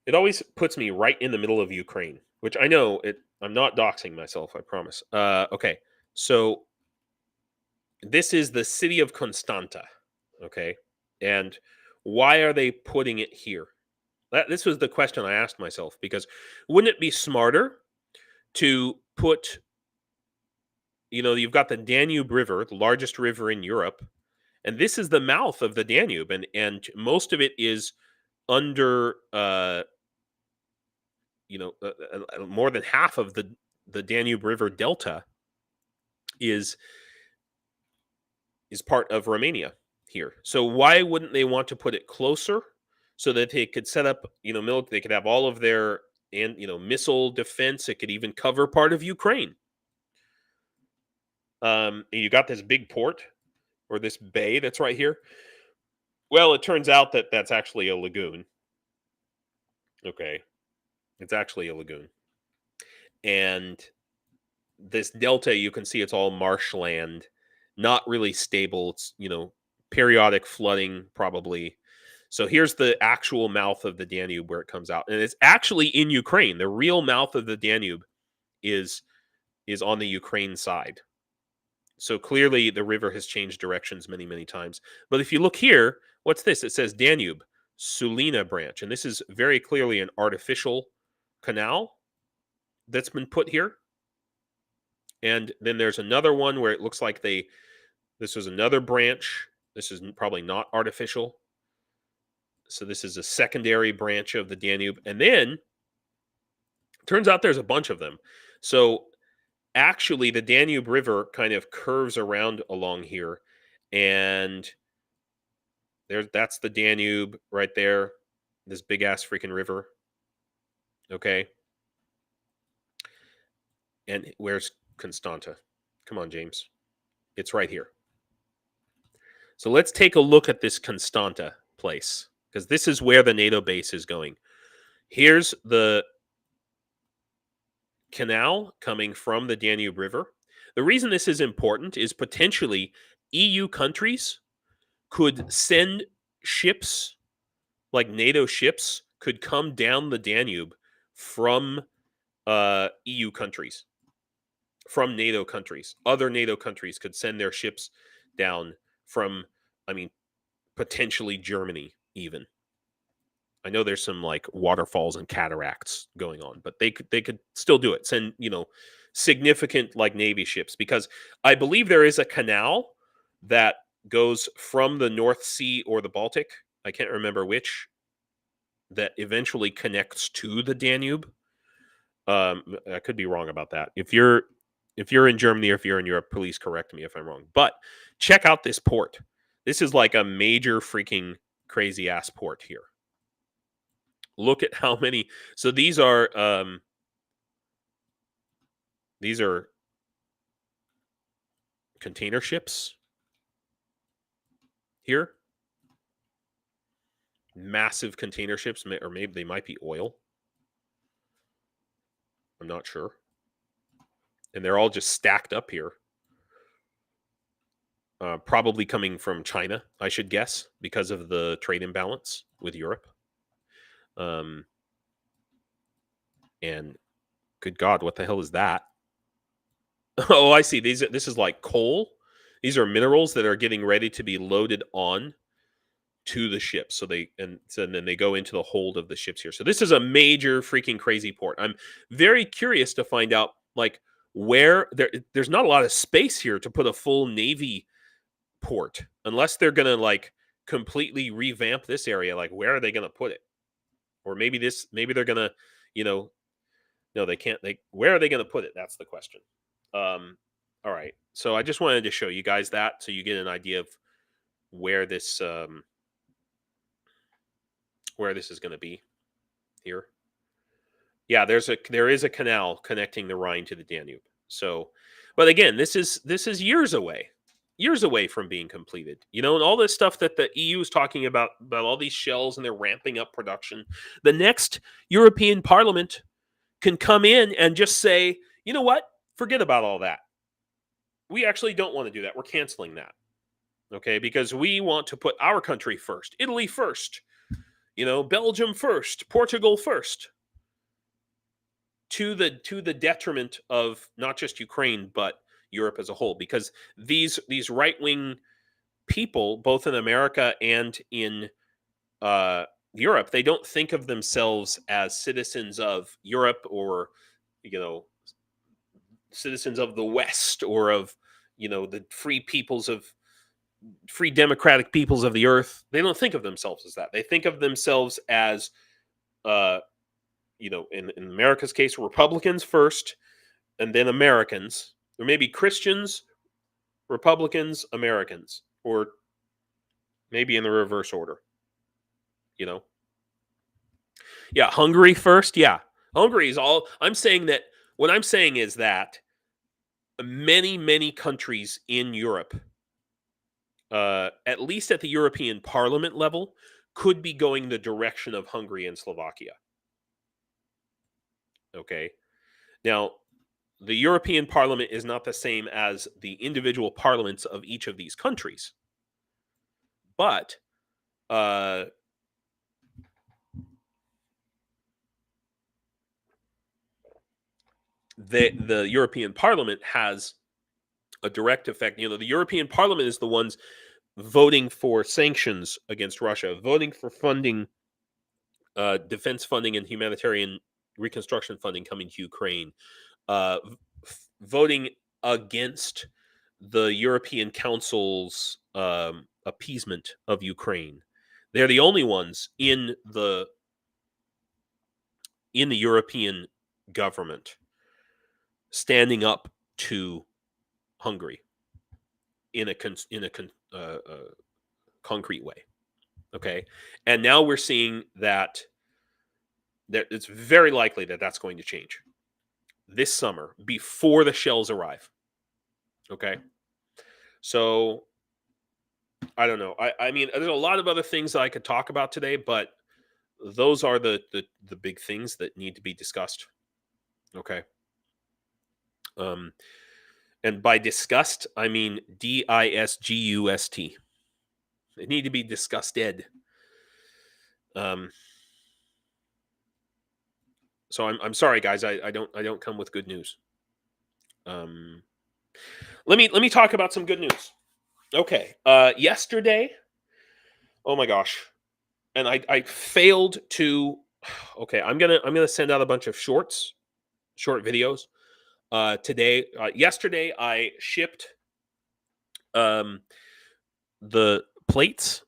It always puts me right in the middle of Ukraine, which I know it. I'm not doxing myself, I promise. Okay, so this is the city of Constanta. Okay, and why are they putting it here? This was the question I asked myself, because wouldn't it be smarter to put, you've got the Danube River, the largest river in Europe, and this is the mouth of the Danube, and most of it is under, more than half of the Danube River delta is part of Romania here. So why wouldn't they want to put it closer so that they could set up, they could have all of their missile defense. It could even cover part of Ukraine. You got this big port, or this bay that's right here. Well, it turns out that that's actually a lagoon. Okay. It's actually a lagoon. And this delta, you can see it's all marshland, not really stable. It's, periodic flooding probably. So here's the actual mouth of the Danube where it comes out. And it's actually in Ukraine. The real mouth of the Danube is on the Ukraine side. So clearly the river has changed directions many, many times. But if you look here, what's this? It says Danube, Sulina branch. And this is very clearly an artificial canal that's been put here. And then there's another one where it looks like this was another branch. This is probably not artificial. So this is a secondary branch of the Danube. And then turns out there's a bunch of them. So actually the Danube River kind of curves around along here. And that's the Danube right there. This big ass freaking river. Okay. And where's Constanta? Come on, James. It's right here. So let's take a look at this Constanta place, because this is where the NATO base is going. Here's the canal coming from the Danube River. The reason this is important is potentially EU countries could send ships, like NATO ships, could come down the Danube from EU countries, from NATO countries. Other NATO countries could send their ships down from, potentially Germany even. I know there's some like waterfalls and cataracts going on, but they could still do it. Send, significant like Navy ships, because I believe there is a canal that goes from the North Sea or the Baltic. I can't remember which, that eventually connects to the Danube. I could be wrong about that. If you're in Germany or if you're in Europe, please correct me if I'm wrong. But check out this port. This is like a major freaking crazy ass port here. Look at how many. So these are container ships here. Massive container ships, or maybe they might be oil. I'm not sure. And they're all just stacked up here. Probably coming from China, I should guess, because of the trade imbalance with Europe. And good God, what the hell is that? Oh, I see. This is like coal. These are minerals that are getting ready to be loaded on to the ship. So then they go into the hold of the ships here. So this is a major freaking crazy port. I'm very curious to find out like where there's not a lot of space here to put a full Navy port, unless they're gonna like completely revamp this area. Like, where are they gonna put it? Or maybe they're gonna, no, they can't. Where are they gonna put it? That's the question. All right. So I just wanted to show you guys that, so you get an idea of where this is going to be here. Yeah, there is a canal connecting the Rhine to the Danube. So, but again, this is years away from being completed. And all this stuff that the EU is talking about all these shells, and they're ramping up production. The next European Parliament can come in and just say, you know what? Forget about all that. We actually don't want to do that. We're canceling that. Okay, because we want to put our country first, Italy first, Belgium first, Portugal first, to the detriment of not just Ukraine but Europe as a whole, because these right-wing people, both in America and in Europe, they don't think of themselves as citizens of Europe, or citizens of the West, or of the free democratic peoples of the earth. They don't think of themselves as that. They think of themselves as in America's case, Republicans first, and then Americans, or maybe Christians, Republicans, Americans, or maybe in the reverse order. Yeah, Hungary first. Yeah, Hungary is all. I'm saying that. What I'm saying is that many countries in Europe, at least at the European Parliament level, could be going the direction of Hungary and Slovakia. Okay, now the European Parliament is not the same as the individual parliaments of each of these countries, but the European Parliament has a direct effect. The European Parliament is the ones voting for sanctions against Russia, voting for funding, defense funding and humanitarian reconstruction funding coming to Ukraine, voting against the European Council's appeasement of Ukraine. They're the only ones in the European government standing up to Hungary in a concrete way. Okay, and now we're seeing that it's very likely that that's going to change this summer before the shells arrive. Okay, so I don't know. I mean, there's a lot of other things that I could talk about today, but those are the big things that need to be discussed. Okay. And by discussed, I mean disgust. They need to be disgusted. So I'm sorry, guys. I don't come with good news. Let me talk about some good news. Okay. Yesterday, oh my gosh, and I failed to. Okay, I'm gonna send out a bunch of short videos. Today, yesterday, I shipped the plates,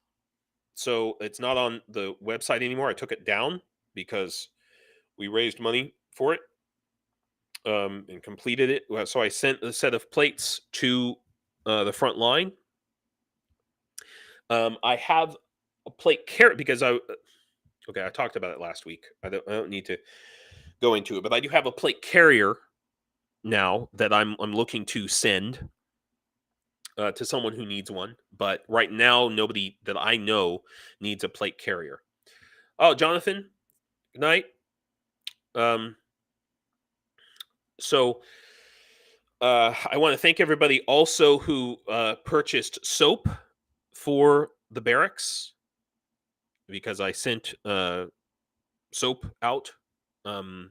so it's not on the website anymore. I took it down because we raised money for it, and completed it. So I sent a set of plates to the front line. I have a plate carrier because I talked about it last week. I don't need to go into it, but I do have a plate carrier now that I'm looking to send to someone who needs one. But right now, nobody that I know needs a plate carrier. Oh, Jonathan, good night. So I want to thank everybody also who purchased soap for the barracks, because I sent soap out over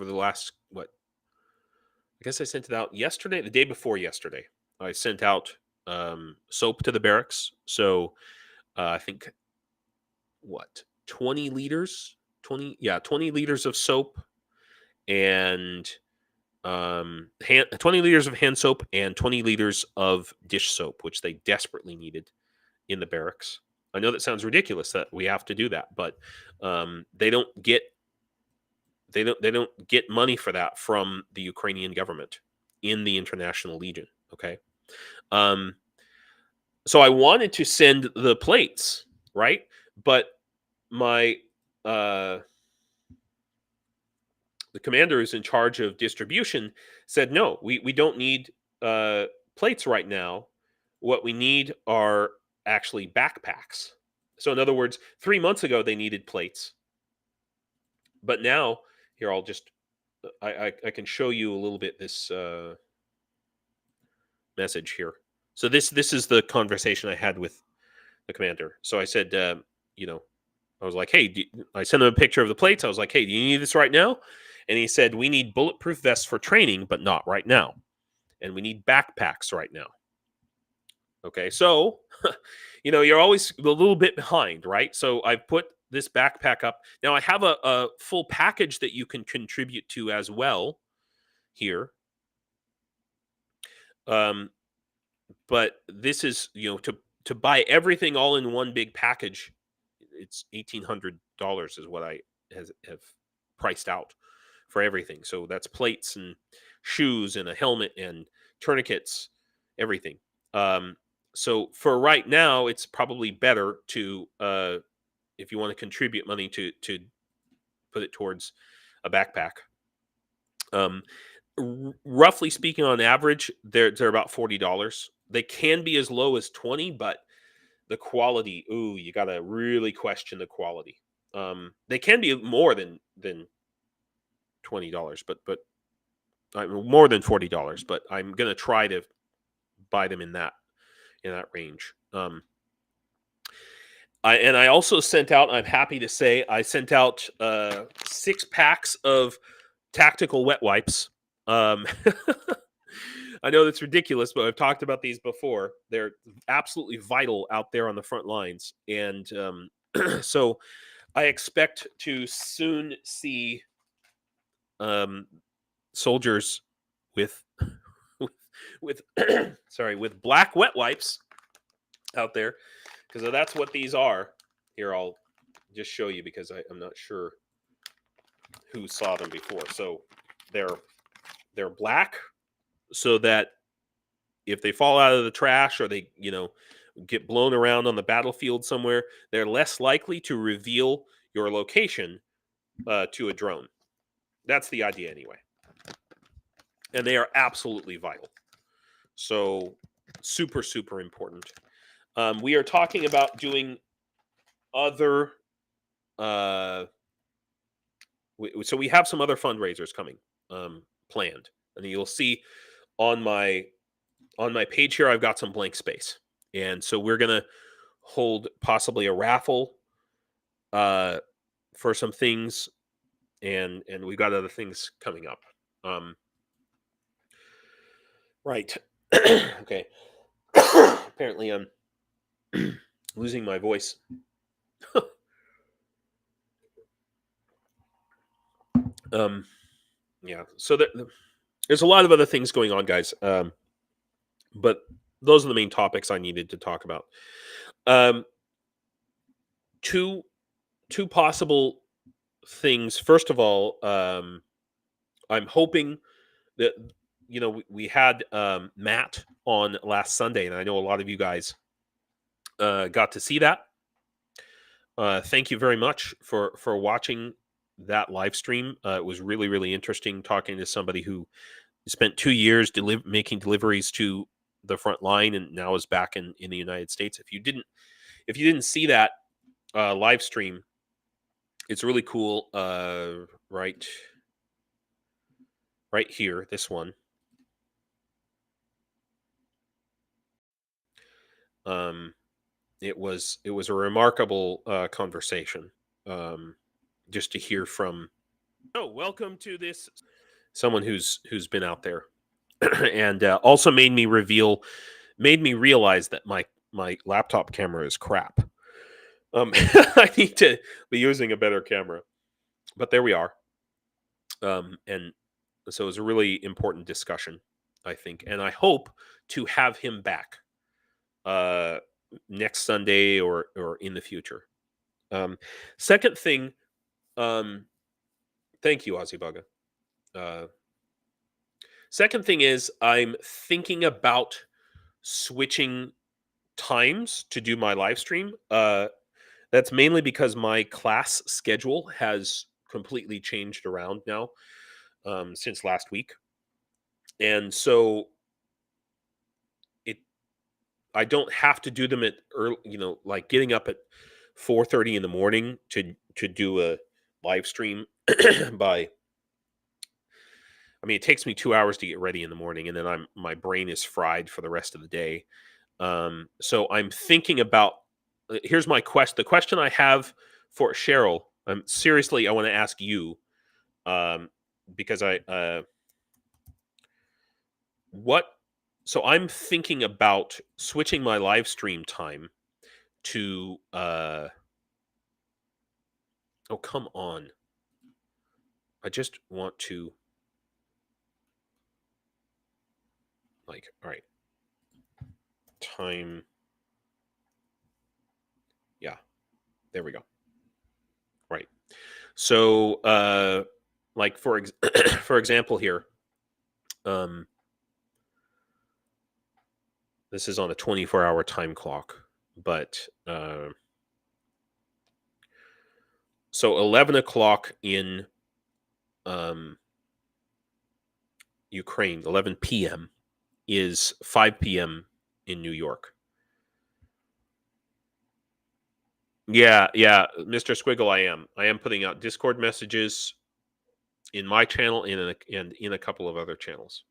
the last, I guess I sent it out yesterday, the day before yesterday. I sent out soap to the barracks. So I think 20 liters, 20 liters of soap, and 20 liters of hand soap and 20 liters of dish soap, which they desperately needed in the barracks. I know that sounds ridiculous that we have to do that, but they don't get money for that from the Ukrainian government in the International Legion. Okay, so I wanted to send the plates, right? But my the commander who's in charge of distribution said, no, we don't need plates right now. What we need are actually backpacks. So in other words, 3 months ago they needed plates, but now here I'll just I can show you a little bit this message here. So this is the conversation I had with the commander. So I said, you know, I was like, hey, I sent him a picture of the plates. I was like, hey, do you need this right now? And he said, we need bulletproof vests for training, but not right now. And we need backpacks right now. Okay, so, you're always a little bit behind, right? So I've put this backpack up. Now I have a full package that you can contribute to as well here. But this is, to buy everything all in one big package, it's $1,800 is what I have priced out for everything. So that's plates and shoes and a helmet and tourniquets, everything. So for right now, it's probably better to, if you want to contribute money, to put it towards a backpack. Roughly speaking, on average, they're about $40. They can be as low as 20, but the quality, you gotta really question the quality. They can be more than $20, but more than $40. But I'm gonna try to buy them in that range. I also sent out. I'm happy to say I sent out 6 packs of tactical wet wipes. I know that's ridiculous, but I've talked about these before. They're absolutely vital out there on the front lines, and so I expect to soon see soldiers with with sorry, with black wet wipes out there, because that's what these are. Here, I'll just show you, because I'm not sure who saw them before. So they're black, so that if they fall out of the trash, or they get blown around on the battlefield somewhere, they're less likely to reveal your location to a drone. That's the idea anyway. And they are absolutely vital. So super, super important. We are talking about doing other so we have some other fundraisers coming planned, and you'll see on my page here, I've got some blank space, and so we're gonna hold possibly a raffle for some things, and we've got other things coming up. Right. Okay. Apparently, I'm losing my voice. Yeah. So there's a lot of other things going on, guys. But those are the main topics I needed to talk about. Two possible things. First of all, I'm hoping that we had Matt on last Sunday, and I know a lot of you guys got to see that. Thank you very much for watching that live stream. It was really, really interesting talking to somebody who spent 2 years making deliveries to the front line, and now is back in the United States. If you didn't see that live stream, it's really cool. Right here, this one. It was a remarkable conversation, just to hear from. Oh, welcome to this. Someone who's been out there, and also made me realize that my laptop camera is crap. I need to be using a better camera, but there we are. And so it was a really important discussion, I think, and I hope to have him back next Sunday or in the future. Second thing, thank you, Azibaga. Second thing is, I'm thinking about switching times to do my live stream. That's mainly because my class schedule has completely changed around now since last week, and so I don't have to do them at early, like getting up at 4:30 in the morning to do a live stream by I mean, it takes me 2 hours to get ready in the morning, and then my brain is fried for the rest of the day. So I'm thinking about. Here's my question. The question I have for Cheryl. Seriously, I want to ask you, because what. So I'm thinking about switching my live stream time to. Oh, come on! I just want to. Like, all right, time. Yeah, there we go. Right. So, like for for example here, this is on a 24-hour time clock, but so 11 o'clock in Ukraine, 11 p.m. is 5 p.m. in New York. Yeah, Mr. Squiggle, I am putting out Discord messages in my channel and in a couple of other channels.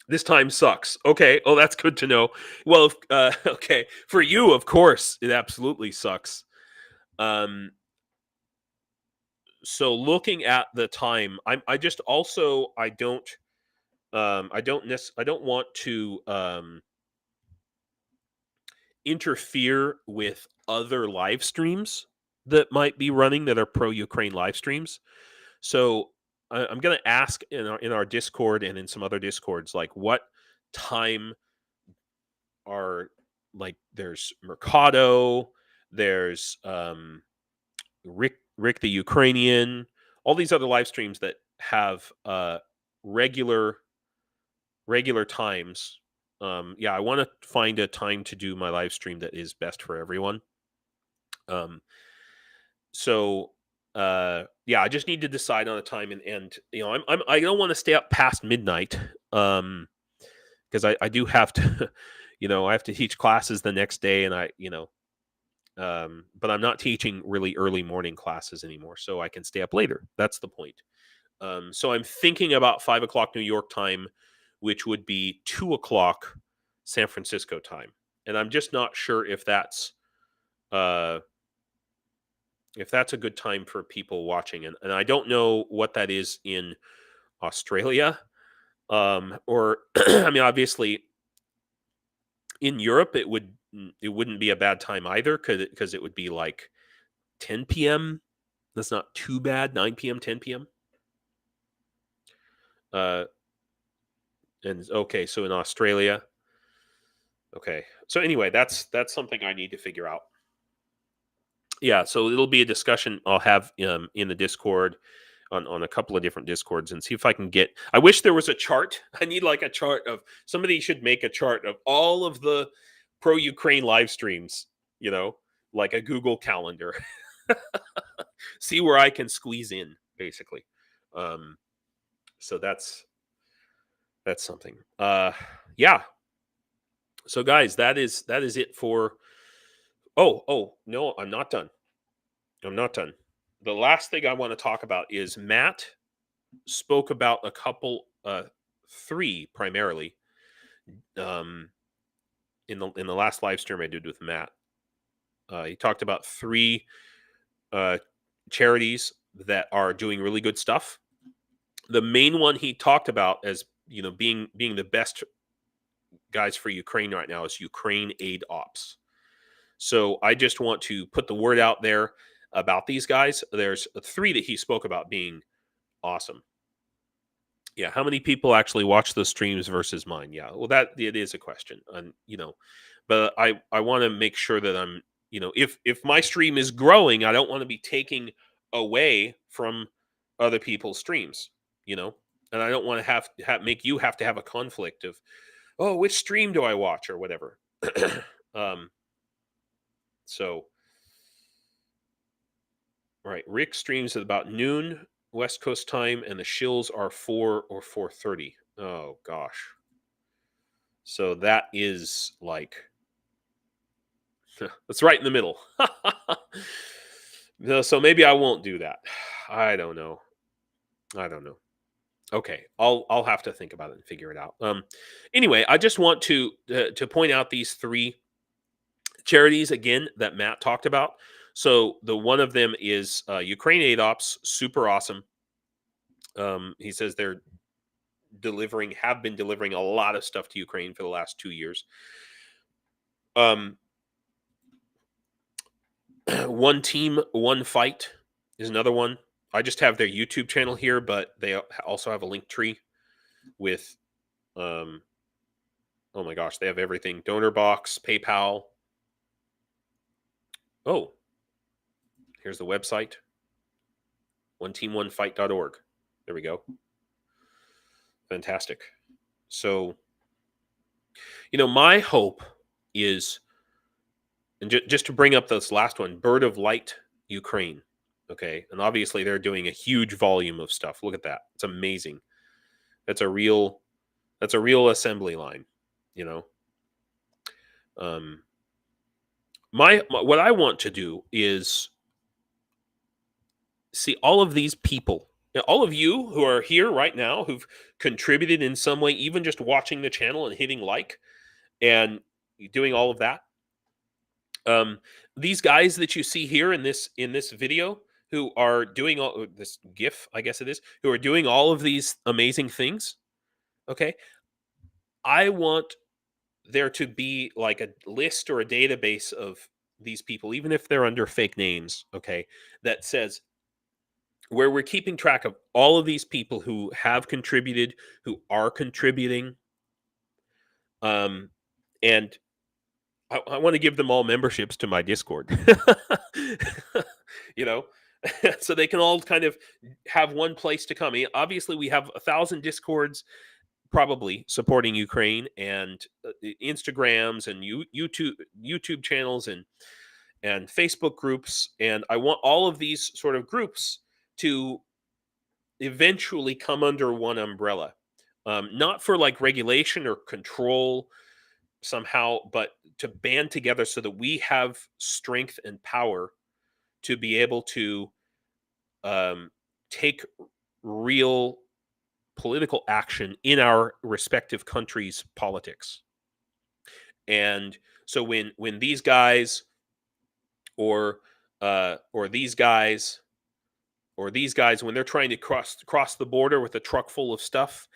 This time sucks. Okay. Oh, that's good to know. Well, okay. For you, of course, it absolutely sucks. So looking at the time, I just also I don't want to interfere with other live streams that might be running that are pro-Ukraine live streams. So I'm going to ask in our Discord and in some other Discords, like what time are, like, there's Mercado, there's Rick the Ukrainian, all these other live streams that have regular times. Yeah, I want to find a time to do my live stream that is best for everyone. So yeah, I just need to decide on a time, and you know, I don't want to stay up past midnight, because I do have to, you know, I have to teach classes the next day, and but I'm not teaching really early morning classes anymore, so I can stay up later. That's the point. So I'm thinking about 5 o'clock New York time, which would be 2 o'clock San Francisco time, and I'm just not sure if that's a good time for people watching, and I don't know what that is in Australia, or I mean, obviously in Europe it wouldn't be a bad time either, because it would be like 10 p.m. That's not too bad. 9 p.m., 10 p.m. And okay, so in Australia. Okay. So anyway, that's something I need to figure out. Yeah, so it'll be a discussion I'll have in the Discord, on a couple of different Discords, and see if I can get. I wish there was a chart. I need like a chart of, somebody should make a chart of all of the pro-Ukraine live streams, you know, like a Google Calendar. See where I can squeeze in, basically. So that's something. Yeah. So guys, that is it for. Oh no, I'm not done. The last thing I want to talk about is Matt spoke about a couple, three primarily, in the last live stream I did with Matt. He talked about three charities that are doing really good stuff. The main one he talked about as, you know, being the best guys for Ukraine right now is Ukraine Aid Ops. So I just want to put the word out there about these guys. There's three that he spoke about being awesome. Yeah, how many people actually watch those streams versus mine? Yeah, well, that it is a question, and you know, but I want to make sure that I'm, you know, if my stream is growing, I don't want to be taking away from other people's streams, you know, and I don't want to have make you have to have a conflict of, oh, which stream do I watch or whatever. So, right, Rick streams at about noon West Coast time, and the Shills are 4 or 4:30. Oh gosh. So that is like, that's right in the middle. No, so maybe I won't do that. I don't know. Okay, I'll have to think about it and figure it out. Anyway, I just want to point out these three charities again that Matt talked about. So the one of them is Ukraine Aid Ops, super awesome. He says they're have been delivering a lot of stuff to Ukraine for the last 2 years. One Team, One Fight is another one. I just have their YouTube channel here, but they also have a link tree with, oh my gosh, they have everything: donor box, PayPal. Oh, here's the website: oneteamonefight.org. There we go. Fantastic. So, my hope is, and just to bring up this last one, Bird of Light Ukraine. Okay, and obviously they're doing a huge volume of stuff. Look at that; it's amazing. That's a real assembly line. What I want to do is see all of these people, all of you who are here right now, who've contributed in some way, even just watching the channel and hitting like and doing all of that. These guys that you see here in this video, who are doing all this GIF, I guess it is, who are doing all of these amazing things. Okay, I want there to be like a list or a database of these people, even if they're under fake names. Okay, that says, where we're keeping track of all of these people who have contributed, who are contributing, and I want to give them all memberships to my Discord, you know, so they can all kind of have one place to come. Obviously, we have 1,000 Discords probably supporting Ukraine, and Instagrams and YouTube channels and Facebook groups, and I want all of these sort of groups to eventually come under one umbrella, not for like regulation or control somehow, but to band together so that we have strength and power to be able to take real political action in our respective countries' politics. And so when these guys or these guys when they're trying to cross the border with a truck full of stuff,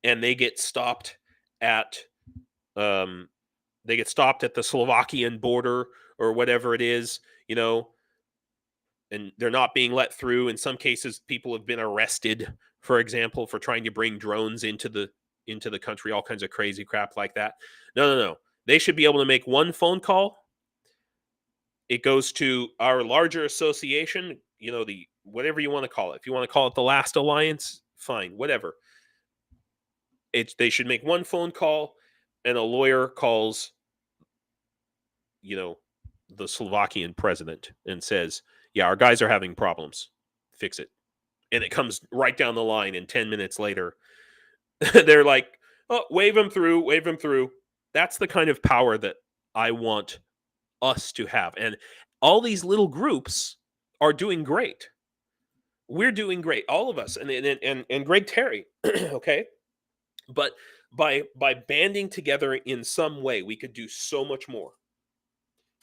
and they get stopped at the Slovakian border or whatever it is, and they're not being let through. In some cases, people have been arrested, for example, for trying to bring drones into the country, all kinds of crazy crap like that. No. They should be able to make one phone call. It goes to our larger association, the whatever you want to call it. If you want to call it the Last Alliance, fine, whatever. They should make one phone call, and a lawyer calls, the Slovakian president and says, yeah, our guys are having problems, fix it. And it comes right down the line, and 10 minutes later, they're like, oh, wave him through. That's the kind of power that I want us to have. And all these little groups are doing great. We're doing great, all of us, and Greg Terry, okay? But by banding together in some way, we could do so much more.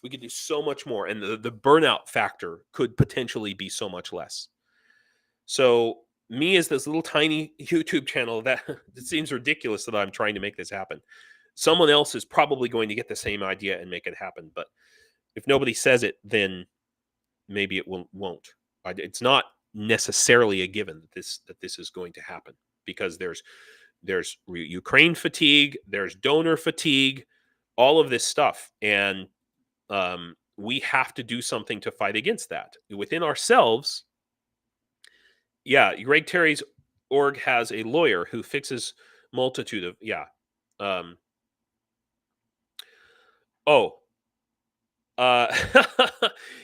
And the burnout factor could potentially be so much less. So me, as this little tiny YouTube channel, that it seems ridiculous that I'm trying to make this happen. Someone else is probably going to get the same idea and make it happen. But if nobody says it, then maybe it won't. It's not necessarily a given that this is going to happen, because there's Ukraine fatigue, there's donor fatigue, all of this stuff, and we have to do something to fight against that within ourselves. Yeah, Greg Terry's org has a lawyer who fixes multitude of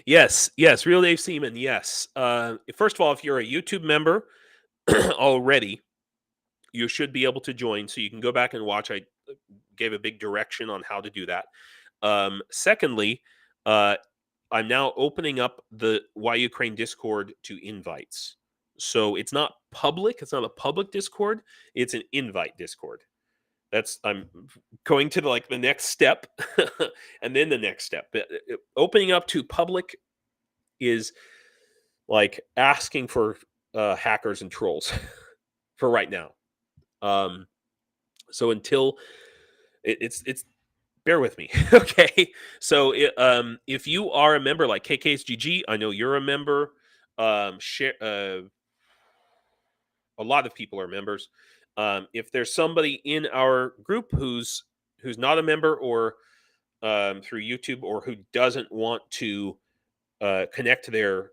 yes, Real Dave Seaman, yes. First of all, if you're a YouTube member already, you should be able to join, so you can go back and watch. I gave a big direction on how to do that. Secondly, I'm now opening up the Why Ukraine Discord to invites. So it's not public. It's not a public Discord. It's an invite Discord. I'm going to the next step, and then the next step. Opening up to public is like asking for hackers and trolls for right now. So until it's bear with me, okay? So if you are a member like KK's GG, I know you're a member. Share. A lot of people are members. If there's somebody in our group who's not a member or through YouTube, or who doesn't want to connect their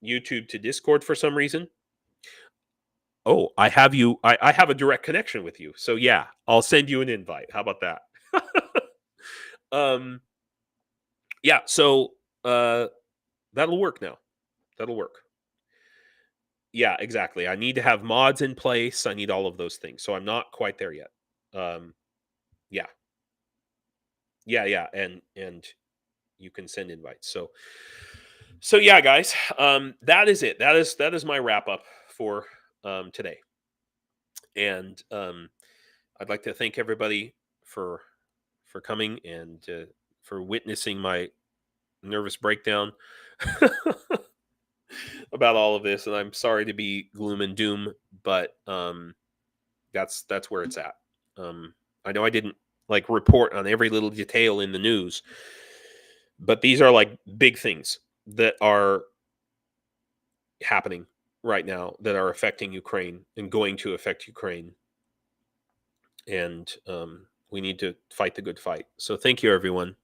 YouTube to Discord for some reason, oh, I have you. I have a direct connection with you. So yeah, I'll send you an invite. How about that? Yeah. So that'll work now. That'll work. Yeah, exactly. I need to have mods in place. I need all of those things. So I'm not quite there yet. Yeah. Yeah, and you can send invites. So yeah, guys. That is it. That is my wrap up for today. And I'd like to thank everybody for coming and for witnessing my nervous breakdown about all of this. And I'm sorry to be gloom and doom, but that's where it's at. I know I didn't report on every little detail in the news, but these are big things that are happening right now that are affecting Ukraine and going to affect Ukraine. And we need to fight the good fight. So thank you, everyone.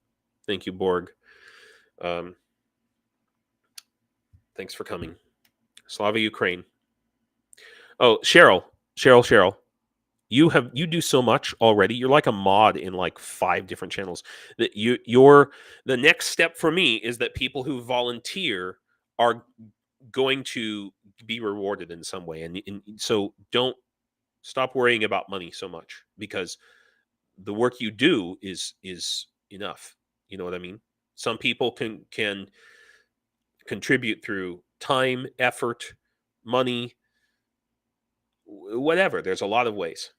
Thank you, Borg. Thanks for coming. Slava Ukraine. Oh, Cheryl. You do so much already. You're like a mod in 5 different channels. That you're the next step for me is that people who volunteer are going to be rewarded in some way. And so don't stop worrying about money so much, because the work you do is enough. You know what I mean? Some people can contribute through time, effort, money, whatever. There's a lot of ways.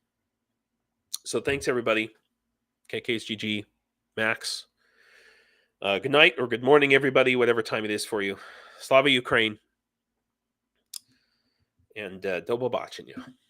So thanks, everybody. KK's GG, Max. Good night or good morning, everybody, whatever time it is for you. Slava Ukraine. And do побачення.